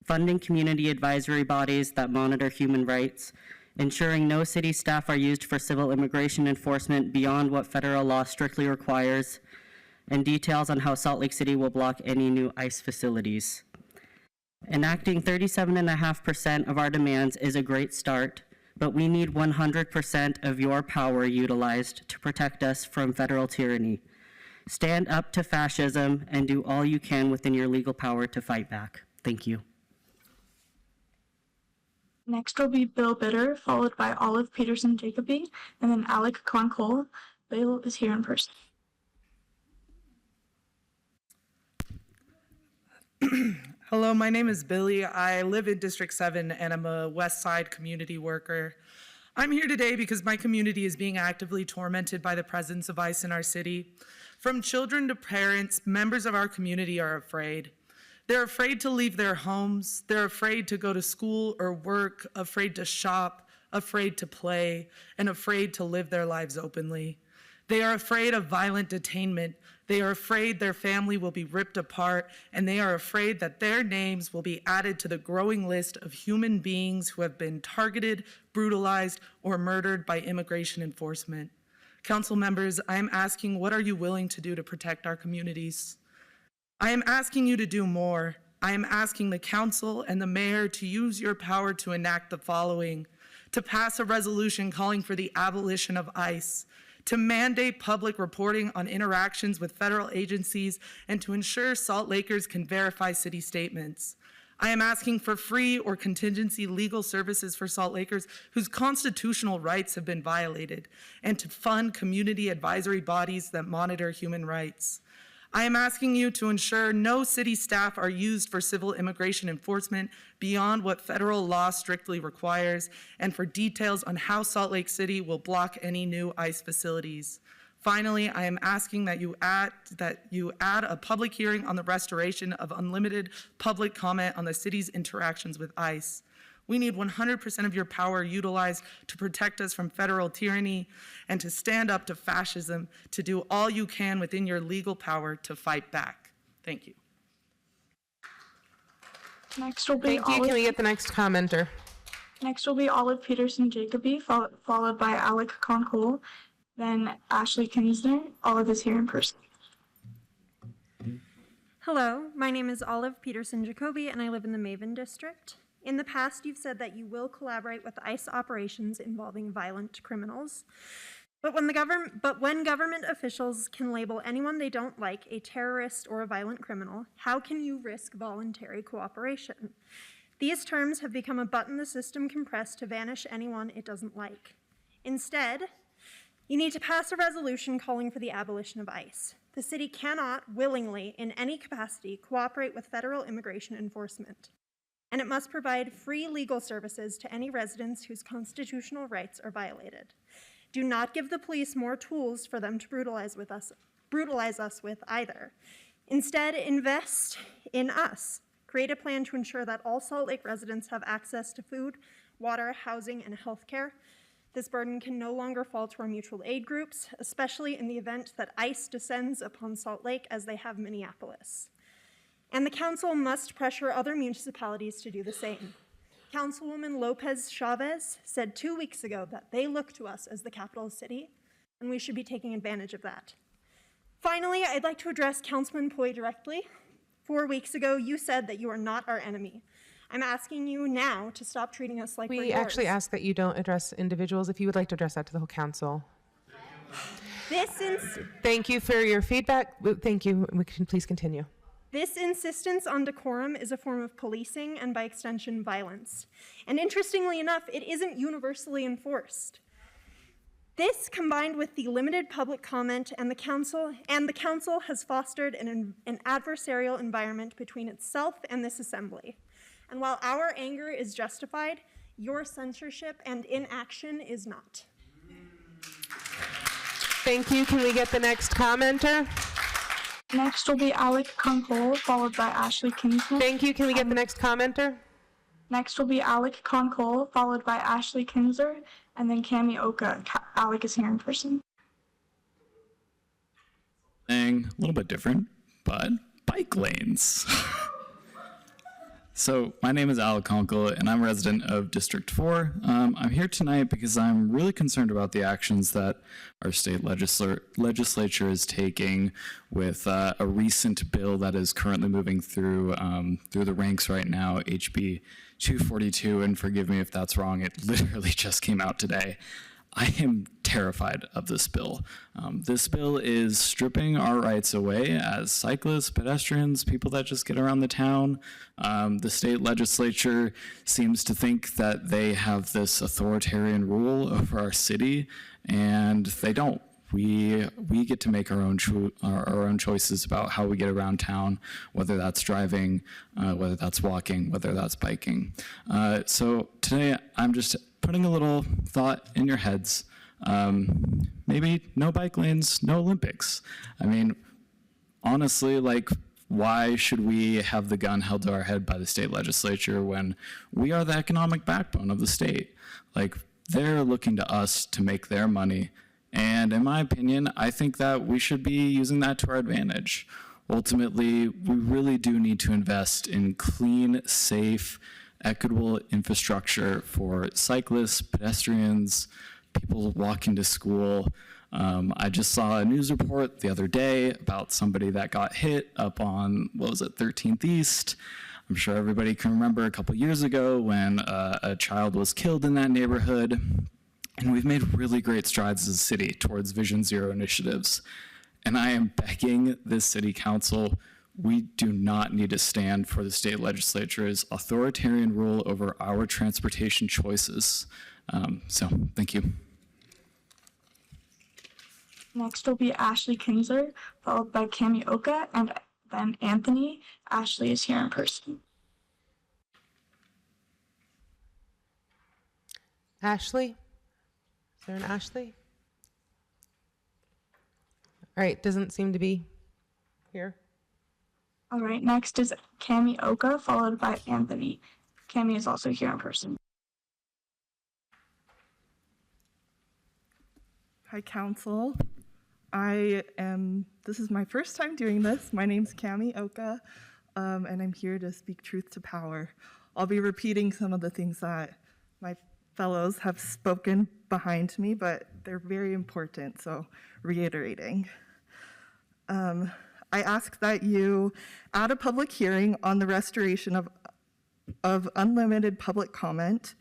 funding community advisory bodies that monitor human rights, ensuring no city staff are used for civil immigration enforcement beyond what federal law strictly requires, and details on how Salt Lake City will block any new ICE facilities. Enacting 37.5% of our demands is a great start, but we need 100% of your power utilized to protect us from federal tyranny. Stand up to fascism and do all you can within your legal power to fight back. Thank you. Next will be Bill Bitter, followed by Olive Peterson Jacoby, and then Alec Conkle. Bill is here in person. Hello, my name is Billy. I live in District 7 and I'm a West Side community worker. I'm here today because my community is being actively tormented by the presence of ICE in our city. From children to parents, members of our community are afraid. They're afraid to leave their homes. They're afraid to go to school or work, afraid to shop, afraid to play, and afraid to live their lives openly. They are afraid of violent detainment. They are afraid their family will be ripped apart, and they are afraid that their names will be added to the growing list of human beings who have been targeted, brutalized, or murdered by immigration enforcement. Council members, I am asking, what are you willing to do to protect our communities? I am asking you to do more. I am asking the council and the mayor to use your power to enact the following: to pass a resolution calling for the abolition of ICE, to mandate public reporting on interactions with federal agencies, and to ensure Salt Lakers can verify city statements. I am asking for free or contingency legal services for Salt Lakers whose constitutional rights have been violated, and to fund community advisory bodies that monitor human rights. I am asking you to ensure no city staff are used for civil immigration enforcement beyond what federal law strictly requires, and for details on how Salt Lake City will block any new ICE facilities. Finally, I am asking that you add a public hearing on the restoration of unlimited public comment on the city's interactions with ICE. We need 100% of your power utilized to protect us from federal tyranny and to stand up to fascism, to do all you can within your legal power to fight back. Thank you. Next will be Thank you. Can we get the next commenter? Next will be Olive Peterson Jacoby, followed by Alec Conkle, then Ashley Kinsner. Olive is here in person. Hello, my name is Olive Peterson Jacoby, and I live in the Maven District. In the past, you've said that you will collaborate with ICE operations involving violent criminals. But when government officials can label anyone they don't like a terrorist or a violent criminal, how can you risk voluntary cooperation? These terms have become a button the system can press to vanish anyone it doesn't like. Instead, you need to pass a resolution calling for the abolition of ICE. The city cannot willingly, in any capacity, cooperate with federal immigration enforcement. And it must provide free legal services to any residents whose constitutional rights are violated. Do not give the police more tools for them to brutalize us with either. Instead, invest in us. Create a plan to ensure that all Salt Lake residents have access to food, water, housing, and health care. This burden can no longer fall to our mutual aid groups, especially in the event that ICE descends upon Salt Lake as they have Minneapolis. And the council must pressure other municipalities to do the same. Councilwoman Lopez Chavez said 2 weeks ago that they look to us as the capital city, and we should be taking advantage of that. Finally, I'd like to address Councilman Poi directly. 4 weeks ago, you said that you are not our enemy. I'm asking you now to stop treating us like we're We yours. actually ask that you don't address individuals. If you would like to address that to the whole council. Thank you for your feedback. Thank you. We can please continue. This insistence on decorum is a form of policing and, by extension, violence. And interestingly enough, it isn't universally enforced. This, combined with the limited public comment and the council has fostered an adversarial environment between itself and this assembly. And while our anger is justified, your censorship and inaction is not. Thank you. Can we get the next commenter? Next will be Alec Conkle, followed by Ashley Kinsner. Thank you. Can we get the next commenter? Next will be Alec Conkle, followed by Ashley Kinsner, and then Cami Oka. Alec is here in person. A little bit different, but bike lanes. So my name is Alec Conkle, and I'm a resident of District 4. I'm here tonight because I'm really concerned about the actions that our state legislature is taking with a recent bill that is currently moving through the ranks right now, HB 242, and forgive me if that's wrong, it literally just came out today. I am terrified of this bill. This bill is stripping our rights away as cyclists, pedestrians, people that just get around the town. The state legislature seems to think that they have this authoritarian rule over our city, and they don't. We get to make our own choices about how we get around town, whether that's driving, whether that's walking, whether that's biking. So today I'm just putting a little thought in your heads. Maybe no bike lanes, no Olympics. I mean, honestly, like, why should we have the gun held to our head by the state legislature when we are the economic backbone of the state? Like, they're looking to us to make their money. And in my opinion, I think that we should be using that to our advantage. Ultimately, we really do need to invest in clean, safe, equitable infrastructure for cyclists, pedestrians, people walking to school. I just saw a news report the other day about somebody that got hit up on, 13th East. I'm sure everybody can remember a couple years ago when a child was killed in that neighborhood. And we've made really great strides as a city towards Vision Zero initiatives. And I am begging this city council, we do not need to stand for the state legislature's authoritarian rule over our transportation choices. So thank you. Next will be Ashley Kinsler, followed by Cami Oka, and then Anthony. Ashley is here in person. Ashley? Is there an Ashley? All right, doesn't seem to be here. All right, next is Cami Oka, followed by Anthony. Cami is also here in person. Hi, Council. This is my first time doing this. My name's Cami Oka, and I'm here to speak truth to power. I'll be repeating some of the things that my fellows have spoken behind me, but they're very important, so reiterating. I ask that you add a public hearing on the restoration of unlimited public comment,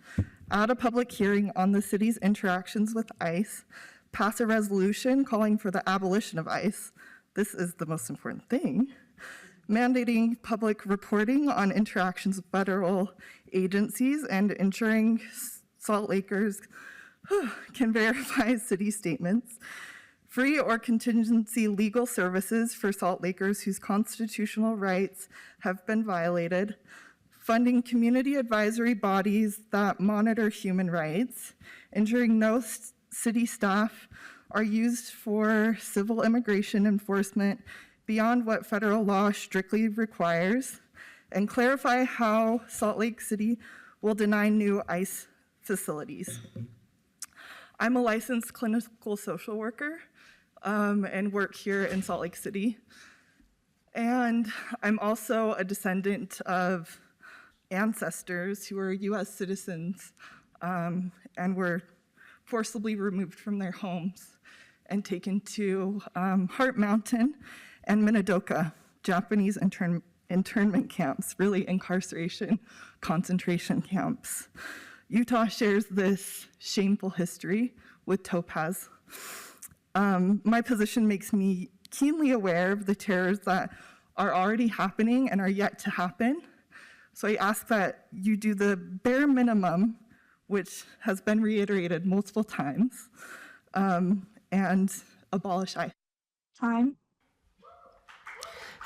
add a public hearing on the city's interactions with ICE, pass a resolution calling for the abolition of ICE. This is the most important thing. Mandating public reporting on interactions with federal agencies and ensuring Salt Lakers can verify city statements. Free or contingency legal services for Salt Lakers whose constitutional rights have been violated. Funding community advisory bodies that monitor human rights. Ensuring no city staff are used for civil immigration enforcement beyond what federal law strictly requires. And clarify how Salt Lake City will deny new ICE facilities. I'm a licensed clinical social worker and work here in Salt Lake City. And I'm also a descendant of ancestors who are US citizens and were forcibly removed from their homes and taken to Heart Mountain and Minidoka, Japanese internment camps, really incarceration, concentration camps. Utah shares this shameful history with Topaz. My position makes me keenly aware of the terrors that are already happening and are yet to happen. So I ask that you do the bare minimum, which has been reiterated multiple times, and abolish ICE. Time.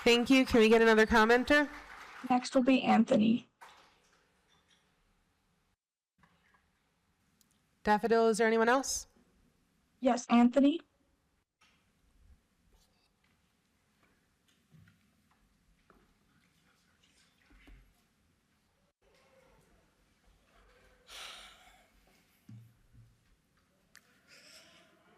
Thank you. Can we get another commenter? Next will be Anthony. Daffodil, is there anyone else? Yes, Anthony.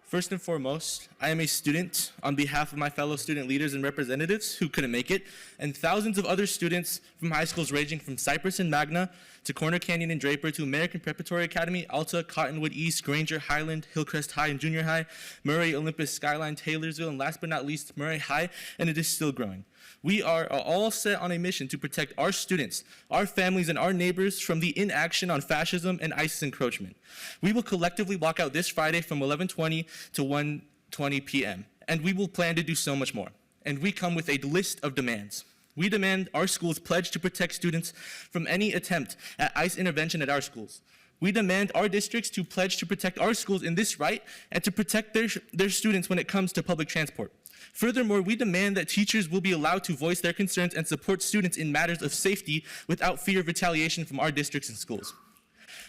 First and foremost, I am a student on behalf of my fellow student leaders and representatives who couldn't make it, and thousands of other students from high schools ranging from Cypress and Magna to Corner Canyon and Draper to American Preparatory Academy, Alta, Cottonwood East, Granger, Highland, Hillcrest High and Junior High, Murray, Olympus, Skyline, Taylorsville, and last but not least, Murray High, and it is still growing. We are all set on a mission to protect our students, our families, and our neighbors from the inaction on fascism and ICE's encroachment. We will collectively walk out this Friday from 11:20 to 1:20 p.m., and we will plan to do so much more. And we come with a list of demands. We demand our schools pledge to protect students from any attempt at ICE intervention at our schools. We demand our districts to pledge to protect our schools in this right and to protect their students when it comes to public transport. Furthermore, we demand that teachers will be allowed to voice their concerns and support students in matters of safety without fear of retaliation from our districts and schools.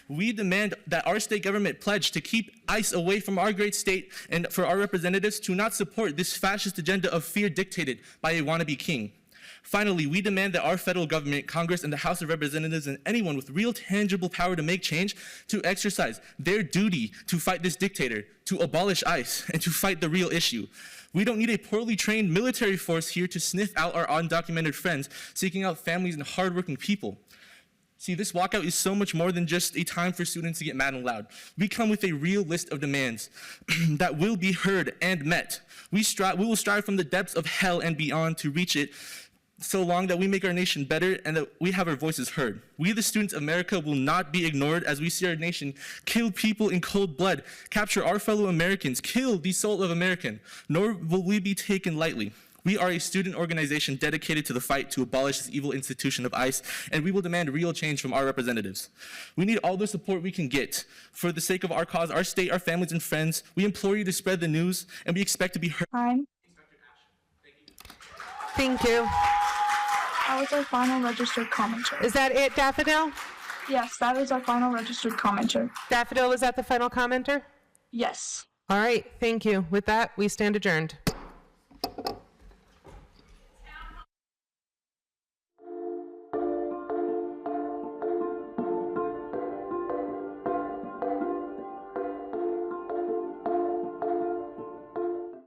We demand that our state government pledge to keep ICE away from our great state and for our representatives to not support this fascist agenda of fear dictated by a wannabe king. Finally, we demand that our federal government, Congress, and the House of Representatives, and anyone with real tangible power to make change, to exercise their duty to fight this dictator, to abolish ICE, and to fight the real issue. We don't need a poorly trained military force here to sniff out our undocumented friends, seeking out families and hardworking people. See, this walkout is so much more than just a time for students to get mad and loud. We come with a real list of demands that will be heard and met. We will strive from the depths of hell and beyond to reach it, so long that we make our nation better and that we have our voices heard. We, the students of America, will not be ignored as we see our nation kill people in cold blood, capture our fellow Americans, kill the soul of American, nor will we be taken lightly. We are a student organization dedicated to the fight to abolish this evil institution of ICE, and we will demand real change from our representatives. We need all the support we can get. For the sake of our cause, our state, our families, and friends, we implore you to spread the news, and we expect to be heard. Thank you. That was our final registered commenter. Is that it, Daffodil? Yes, that is our final registered commenter. Daffodil, was that the final commenter? Yes. All right, thank you. With that, we stand adjourned.